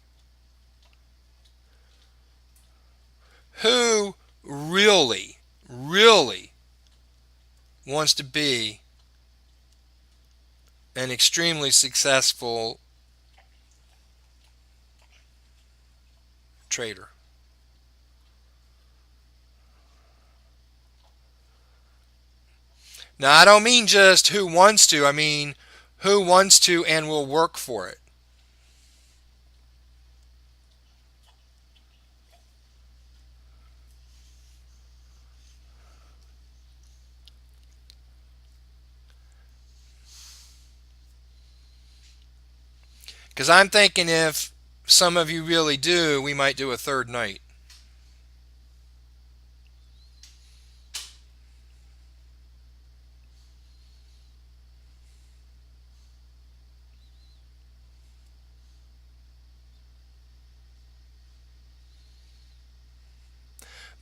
Who really, really wants to be an extremely successful trader? Now, I don't mean just who wants to, I mean who wants to and will work for it. Because I'm thinking if some of you really do, we might do a third night.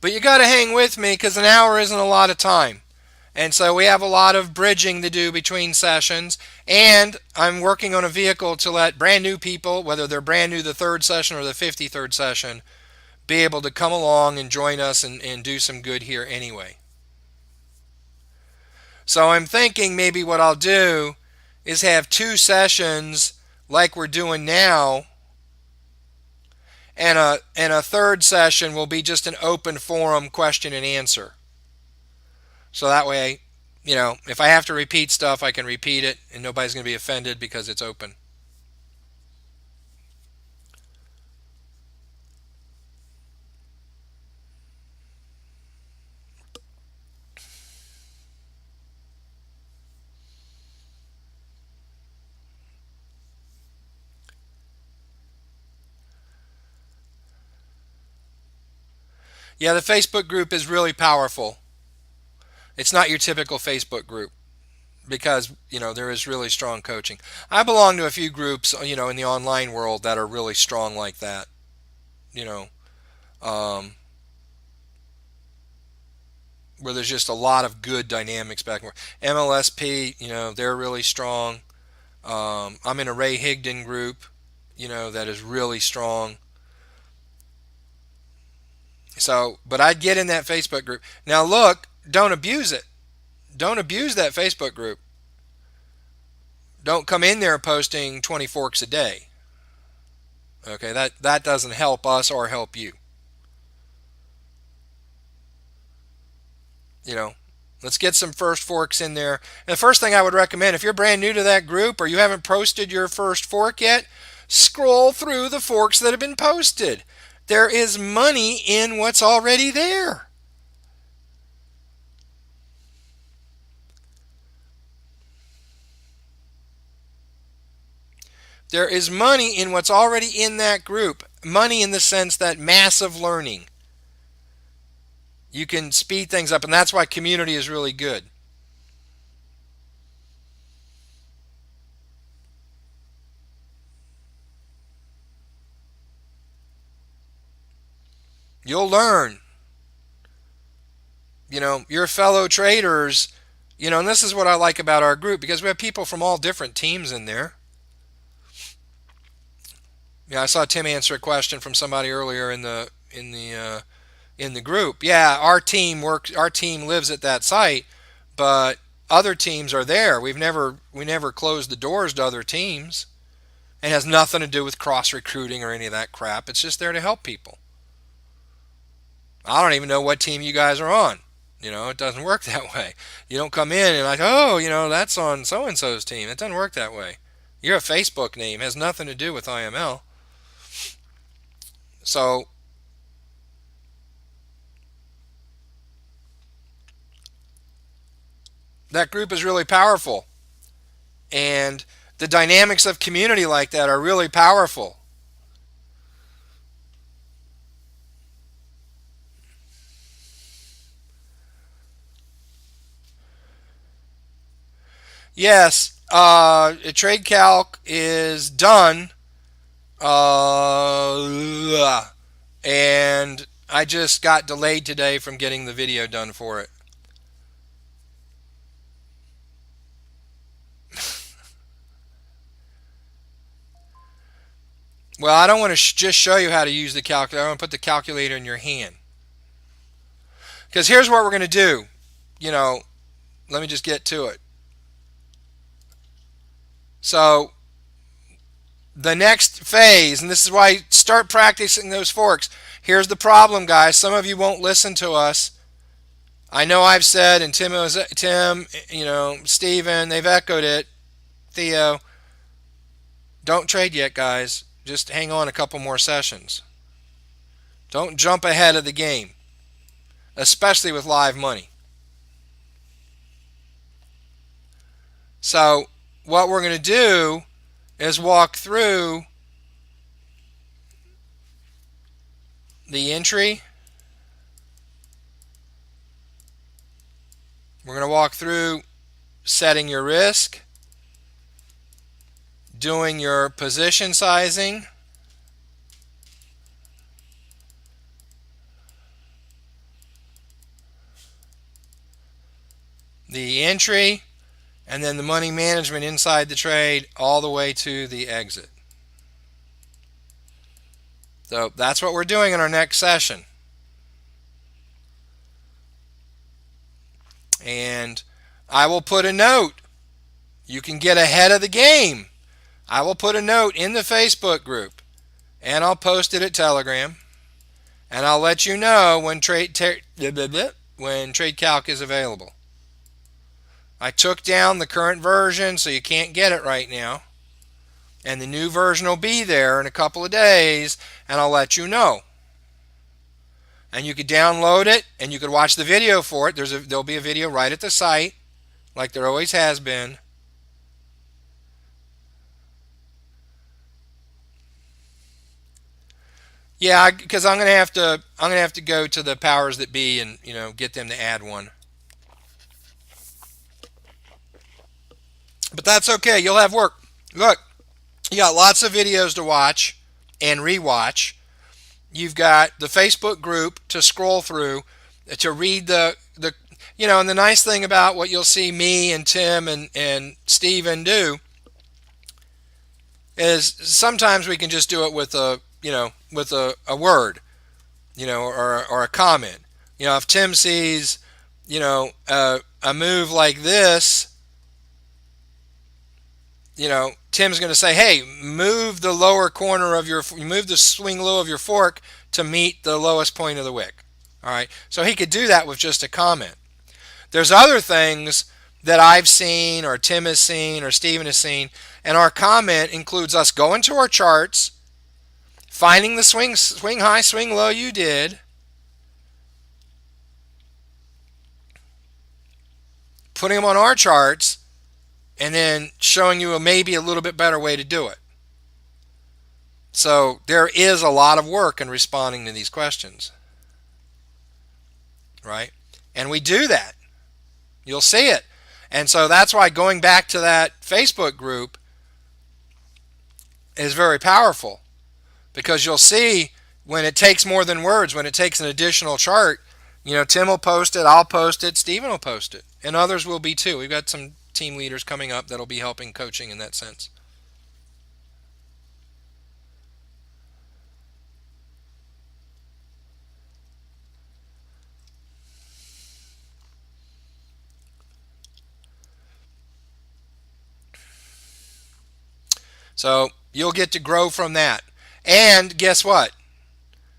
But you got to hang with me because an hour isn't a lot of time. And so we have a lot of bridging to do between sessions. And I'm working on a vehicle to let brand new people, whether they're brand new the third session or the 53rd session, be able to come along and join us and do some good here anyway. So I'm thinking maybe what I'll do is have two sessions like we're doing now, and a third session will be just an open forum question and answer. So that way, if I have to repeat stuff, I can repeat it and nobody's going to be offended because it's open. Yeah, the Facebook group is really powerful. It's not your typical Facebook group because, there is really strong coaching. I belong to a few groups, in the online world that are really strong like that. You know, um, where there's just a lot of good dynamics back and forth. MLSP, they're really strong. I'm in a Ray Higdon group, that is really strong. So, but I'd get in that Facebook group. Now, look, don't abuse it. Don't abuse that Facebook group. Don't come in there posting 20 forks a day. Okay, that doesn't help us or help you. You know, let's get some first forks in there. And the first thing I would recommend, if you're brand new to that group or you haven't posted your first fork yet, scroll through the forks that have been posted. There is money in what's already there. There is money in what's already in that group. Money in the sense that massive learning. You can speed things up, and that's why community is really good. You'll learn. Your fellow traders, and this is what I like about our group because we have people from all different teams in there. Yeah, I saw Tim answer a question from somebody earlier in the group. Yeah, our team works. Our team lives at that site, but other teams are there. We never closed the doors to other teams. It has nothing to do with cross recruiting or any of that crap. It's just there to help people. I don't even know what team you guys are on. It doesn't work that way. You don't come in and like, oh, that's on so and so's team. It doesn't work that way. You're a Facebook name. It has nothing to do with IML. So that group is really powerful. And the dynamics of community like that are really powerful. Yes, trade calc is done, and I just got delayed today from getting the video done for it. Well, I don't want to just show you how to use the calculator. I want to put the calculator in your hand. Because here's what we're going to do. You know, Let me just get to it. So the next phase, and this is why start practicing those forks. Here's the problem, guys. Some of you won't listen to us. I know I've said, and Tim, Steven, they've echoed it. Theo, don't trade yet, guys. Just hang on a couple more sessions. Don't jump ahead of the game, especially with live money. So what we're going to do is walk through the entry. We're going to walk through setting your risk, doing your position sizing, the entry, and then the money management inside the trade all the way to the exit. So that's what we're doing in our next session. And I will put a note. You can get ahead of the game. I will put a note in the Facebook group, and I'll post it at Telegram, and I'll let you know when Trade Calc is available. I took down the current version, so you can't get it right now, and the new version will be there in a couple of days, and I'll let you know. And you could download it, and you could watch the video for it. There'll be a video right at the site, like there always has been. Yeah, because I'm gonna have to go to the powers that be and get them to add one. But that's okay. You'll have work. Look, you got lots of videos to watch and rewatch. You've got the Facebook group to scroll through, to read and the nice thing about what you'll see me and Tim and Steven do is sometimes we can just do it with a word, or a comment. If Tim sees, a move like this, Tim's going to say, hey, move the swing low of your fork to meet the lowest point of the wick. All right. So he could do that with just a comment. There's other things that I've seen or Tim has seen or Steven has seen, and our comment includes us going to our charts, finding the swing high, swing low you did, putting them on our charts, and then showing you maybe a little bit better way to do it. So there is a lot of work in responding to these questions, right? And we do that. You'll see it. And so that's why going back to that Facebook group is very powerful, because you'll see when it takes more than words, when it takes an additional chart, Tim will post it, I'll post it, Steven will post it, and others will be too. We've got some team leaders coming up that'll be helping coaching in that sense. So you'll get to grow from that. And guess what?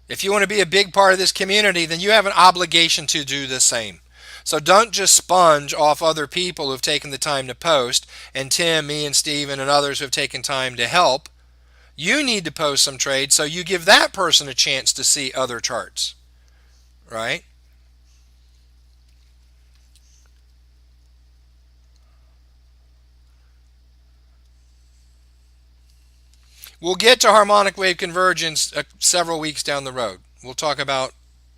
If you want to be a big part of this community, then you have an obligation to do the same. So don't just sponge off other people who've taken the time to post, and Tim, me, and Steven, and others who have taken time to help. You need to post some trades so you give that person a chance to see other charts, right? We'll get to harmonic wave convergence several weeks down the road. We'll talk about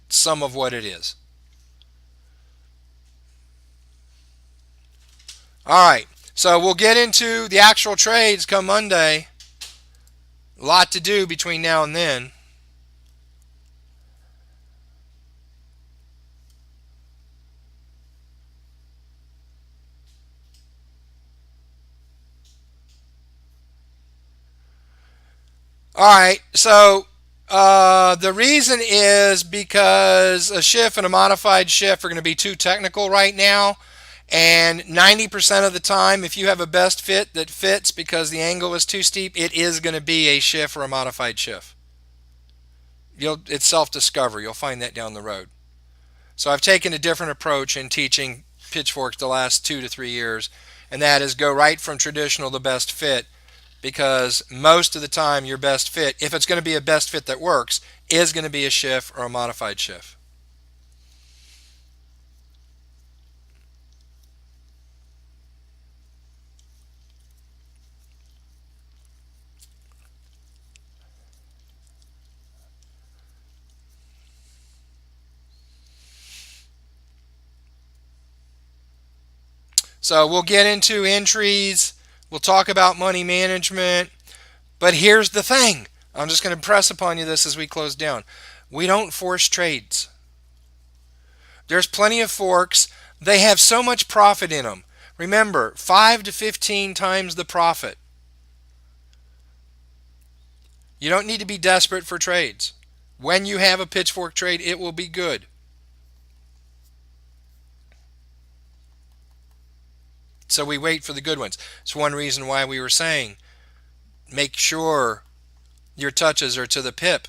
some of what it is. All right, so we'll get into the actual trades come Monday. A lot to do between now and then. All right, so the reason is because a shift and a modified shift are going to be too technical right now. And 90% of the time, if you have a best fit that fits because the angle is too steep, it is going to be a shift or a modified shift. It's self-discovery. You'll find that down the road. So I've taken a different approach in teaching pitchforks the last 2 to 3 years, and that is go right from traditional to best fit, because most of the time your best fit, if it's going to be a best fit that works, is going to be a shift or a modified shift. So we'll get into entries, we'll talk about money management, but here's the thing. I'm just going to press upon you this as we close down. We don't force trades. There's plenty of forks. They have so much profit in them. Remember, 5 to 15 times the profit. You don't need to be desperate for trades. When you have a pitchfork trade, it will be good. So we wait for the good ones. It's one reason why we were saying make sure your touches are to the pip.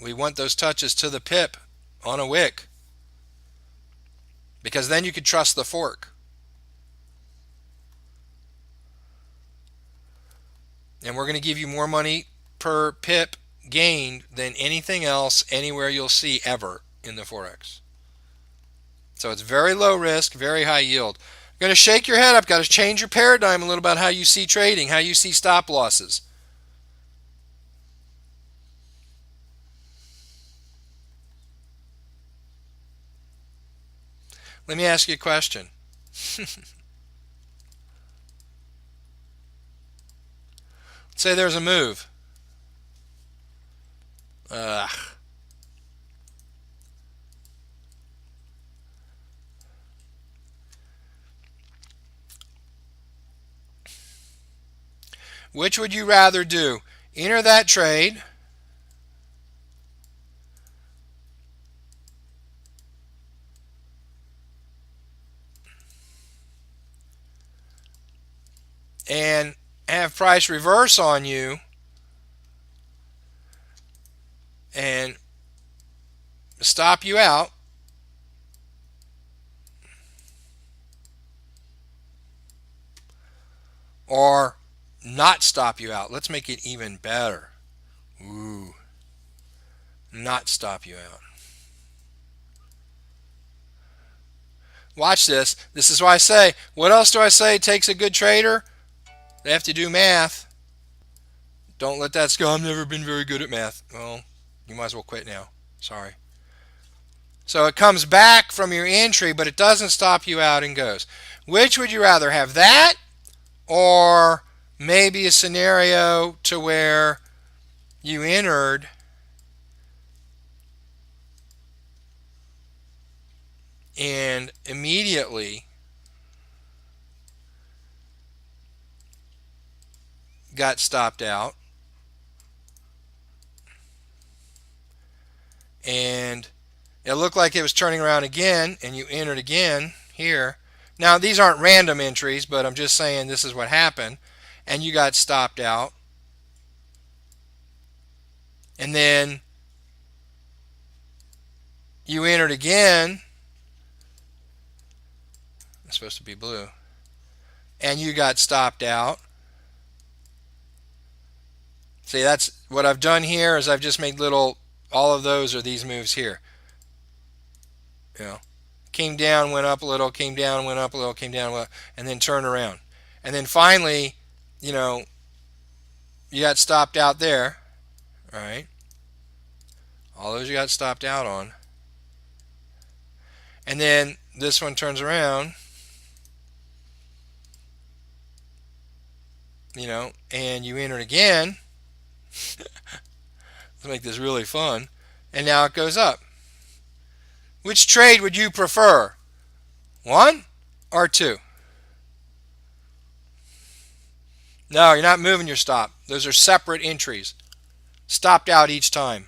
We want those touches to the pip on a wick, because then you can trust the fork. And we're going to give you more money per pip gained than anything else anywhere you'll see ever in the Forex. So it's very low risk, very high yield. You're going to shake your head up. Got to change your paradigm a little about how you see trading, how you see stop losses. Let me ask you a question. Say there's a move. Ugh. Which would you rather do? Enter that trade and have price reverse on you and stop you out, or not stop you out. Let's make it even better. Ooh, not stop you out. Watch this. This is why I say, what else do I say takes a good trader? They have to do math. Don't let that go, I've never been very good at math. Well, you might as well quit now. Sorry. So it comes back from your entry, but it doesn't stop you out and goes. Which would you rather have, that or maybe a scenario to where you entered and immediately got stopped out and it looked like it was turning around again and you entered again here. Now these aren't random entries, but I'm just saying this is what happened, and you got stopped out, and then you entered again. It's supposed to be blue, and you got stopped out. See, that's what I've done here is I've just made little, all of those are these moves here. You know, came down, went up a little, came down, went up a little, came down a little, and then turned around. And then finally, you know, you got stopped out there, right? All those you got stopped out on. And then this one turns around, you know, and you entered again. Let's make this really fun. And now it goes up. Which trade would you prefer? 1 or 2? No, you're not moving your stop. Those are separate entries. Stopped out each time.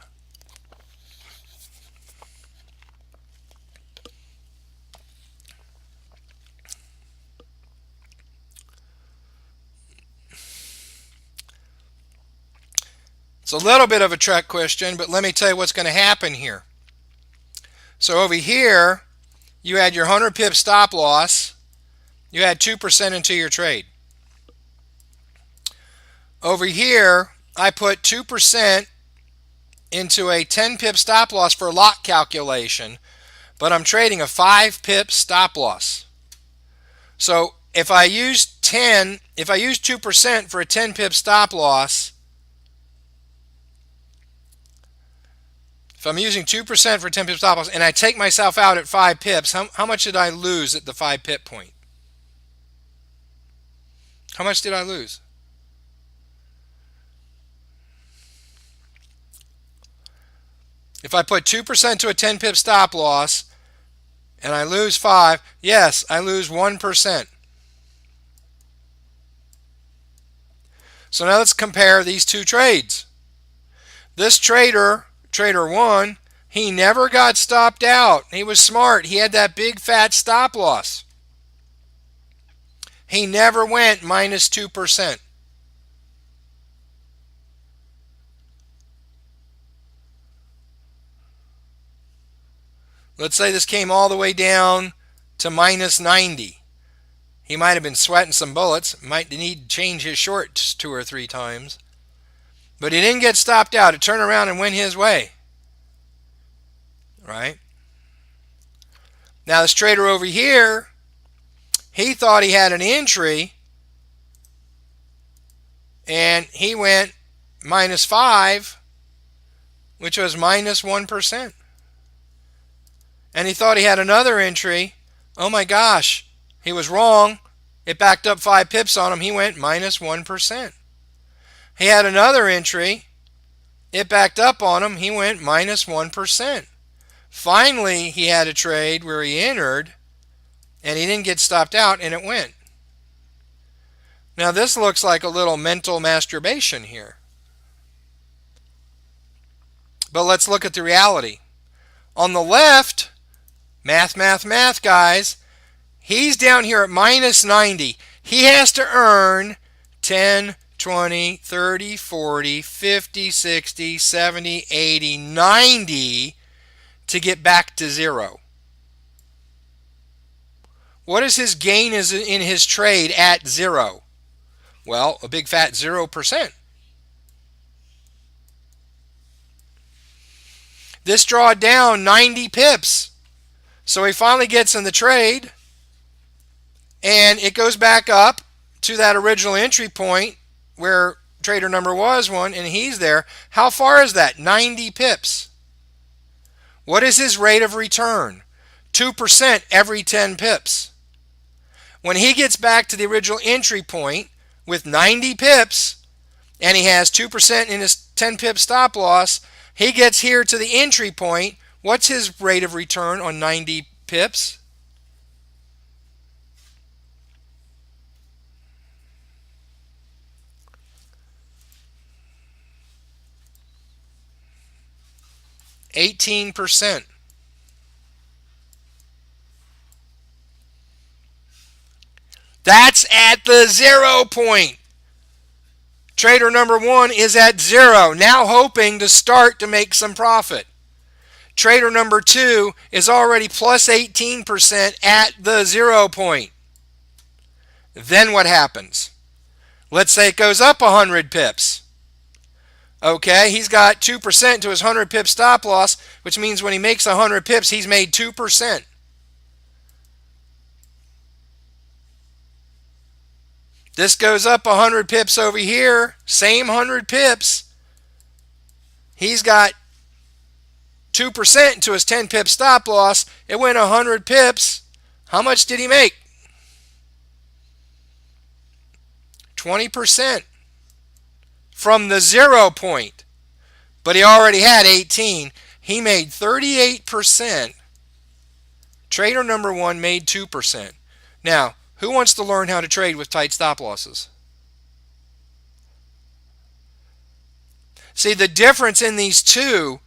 It's a little bit of a trick question, but let me tell you what's going to happen here. So over here, you had your 100 pip stop loss. You had 2% into your trade. Over here, I put 2% into a 10 pip stop loss for lot calculation, but I'm trading a 5 pip stop loss. So if I use 2% for a 10 pip stop loss, if I'm using 2% for 10 pip stop loss and I take myself out at 5 pips, how much did I lose at the 5 pip point? How much did I lose? If I put 2% to a 10 pip stop loss and I lose 5, yes, I lose 1%. So now let's compare these two trades. This trader 1, he never got stopped out. He was smart. He had that big fat stop loss. He never went minus 2%. Let's say this came all the way down to minus 90. He might have been sweating some bullets, might need to change his shorts 2 or 3 times. But he didn't get stopped out. It turned around and went his way. Right? Now this trader over here, he thought he had an entry and he went minus 5, which was minus 1%. And he thought he had another entry. Oh my gosh, he was wrong. It backed up 5 pips on him. He went minus 1%. He had another entry. It backed up on him. He went minus 1%. Finally, he had a trade where he entered and he didn't get stopped out and it went. Now this looks like a little mental masturbation here. But let's look at the reality. On the left, math, guys, he's down here at minus 90. He has to earn 10, 20, 30, 40, 50, 60, 70, 80, 90 to get back to 0. What is his gain in his trade at 0? Well, a big fat 0%. This drawdown 90 pips. So he finally gets in the trade, and it goes back up to that original entry point where trader number was one, and he's there. How far is that? 90 pips. What is his rate of return? 2% every 10 pips. When he gets back to the original entry point with 90 pips, and he has 2% in his 10 pip stop loss, he gets here to the entry point. What's his rate of return on 90 pips? %. That's at the 0 point. Trader number one is at 0, now hoping to start to make some profit. Trader number two is already plus 18% at the 0 point. Then what happens? Let's say it goes up 100 pips. Okay, he's got 2% to his 100 pip stop loss, which means when he makes 100 pips, he's made 2%. This goes up 100 pips over here, same 100 pips. He's got 2% to his 10 pip stop loss. It went 100 pips. How much did he make? 20% from the 0 point. But he already had 18. He made 38%. Trader number one made 2%. Now, who wants to learn how to trade with tight stop losses? See, the difference in these two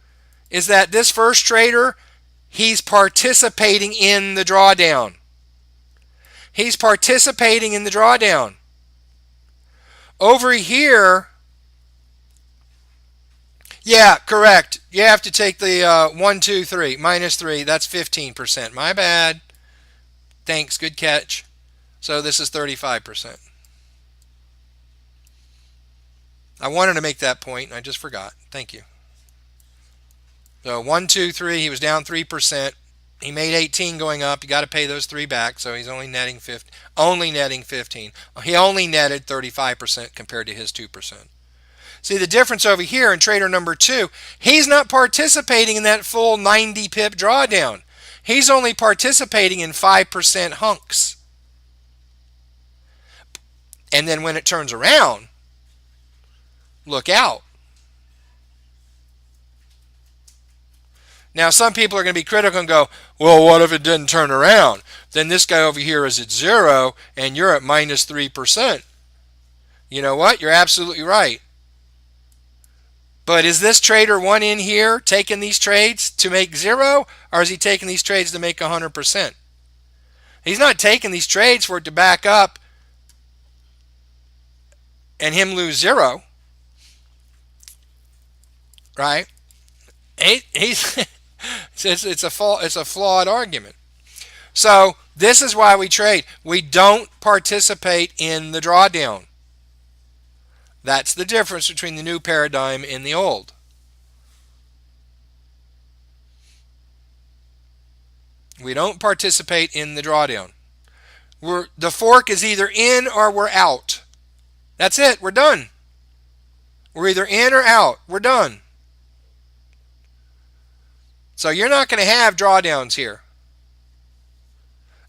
is that this first trader, he's participating in the drawdown. He's participating in the drawdown. Over here, yeah, correct. You have to take the 1, 2, 3, minus 3. That's 15%. My bad. Thanks. Good catch. So this is 35%. I wanted to make that point, and I just forgot. Thank you. So 1, 2, 3. He was down 3%. He made 18 going up. You got to pay those 3 back, so he's only netting 15. He only netted 35% compared to his 2%. See the difference over here in trader number two, he's not participating in that full 90 pip drawdown. He's only participating in 5% hunks. And then when it turns around, look out. Now some people are going to be critical and go, well, what if it didn't turn around? Then this guy over here is at 0 and you're at minus 3%. You know what? You're absolutely right. But is this trader one in here taking these trades to make 0, or is he taking these trades to make 100%? He's not taking these trades for it to back up and him lose 0. Right? It's a flawed argument. So this is why we trade. We don't participate in the drawdown. That's the difference between the new paradigm and the old. We don't participate in the drawdown. The fork is either in or we're out. That's it. We're done. We're either in or out. We're done. So you're not going to have drawdowns here.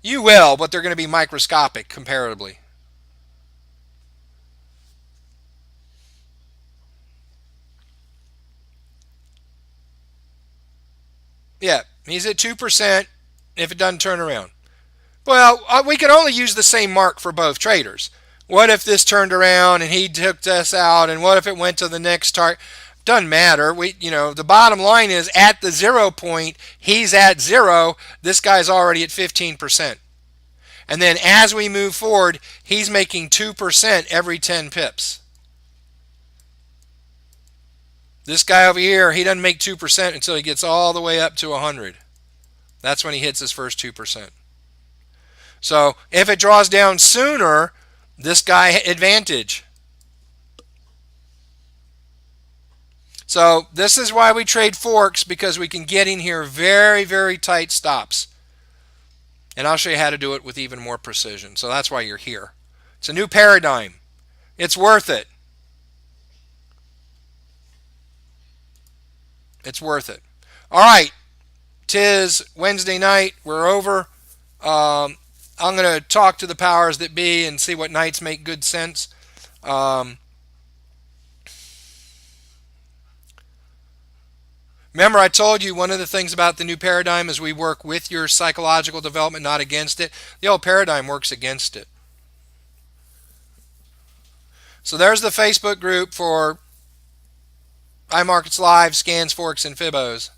You will, but they're going to be microscopic comparatively. Yeah, he's at 2% if it doesn't turn around. Well, we could only use the same mark for both traders. What if this turned around and he took us out, and what if it went to the next target? Doesn't matter. The bottom line is at the 0 point, he's at 0. This guy's already at 15%. And then as we move forward, he's making 2% every 10 pips. This guy over here, he doesn't make 2% until he gets all the way up to 100. That's when he hits his first 2%. So if it draws down sooner, This guy advantage. So this is why we trade forks, because we can get in here very, very tight stops. And I'll show you how to do it with even more precision. So that's why you're here. It's a new paradigm. It's worth it. It's worth it. All right. Tis Wednesday night. We're over. I'm going to talk to the powers that be and see what nights make good sense. Remember, I told you one of the things about the new paradigm is we work with your psychological development, not against it. The old paradigm works against it. So there's the Facebook group for iMarkets Live, Scans, Forks, and Fibos.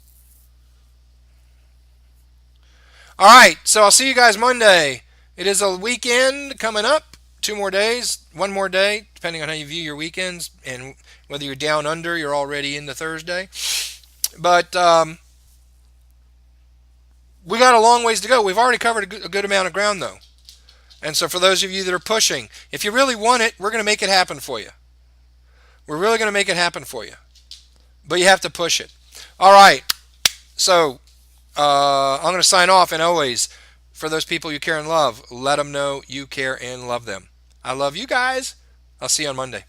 All right, so I'll see you guys Monday. It is a weekend coming up. 2 more days, 1 more day, depending on how you view your weekends, and whether you're down under, you're already into Thursday. But we got a long ways to go. We've already covered a good amount of ground, though. And so for those of you that are pushing, if you really want it, we're going to make it happen for you. We're really going to make it happen for you. But you have to push it. All right. So I'm going to sign off. And always, for those people you care and love, let them know you care and love them. I love you guys. I'll see you on Monday.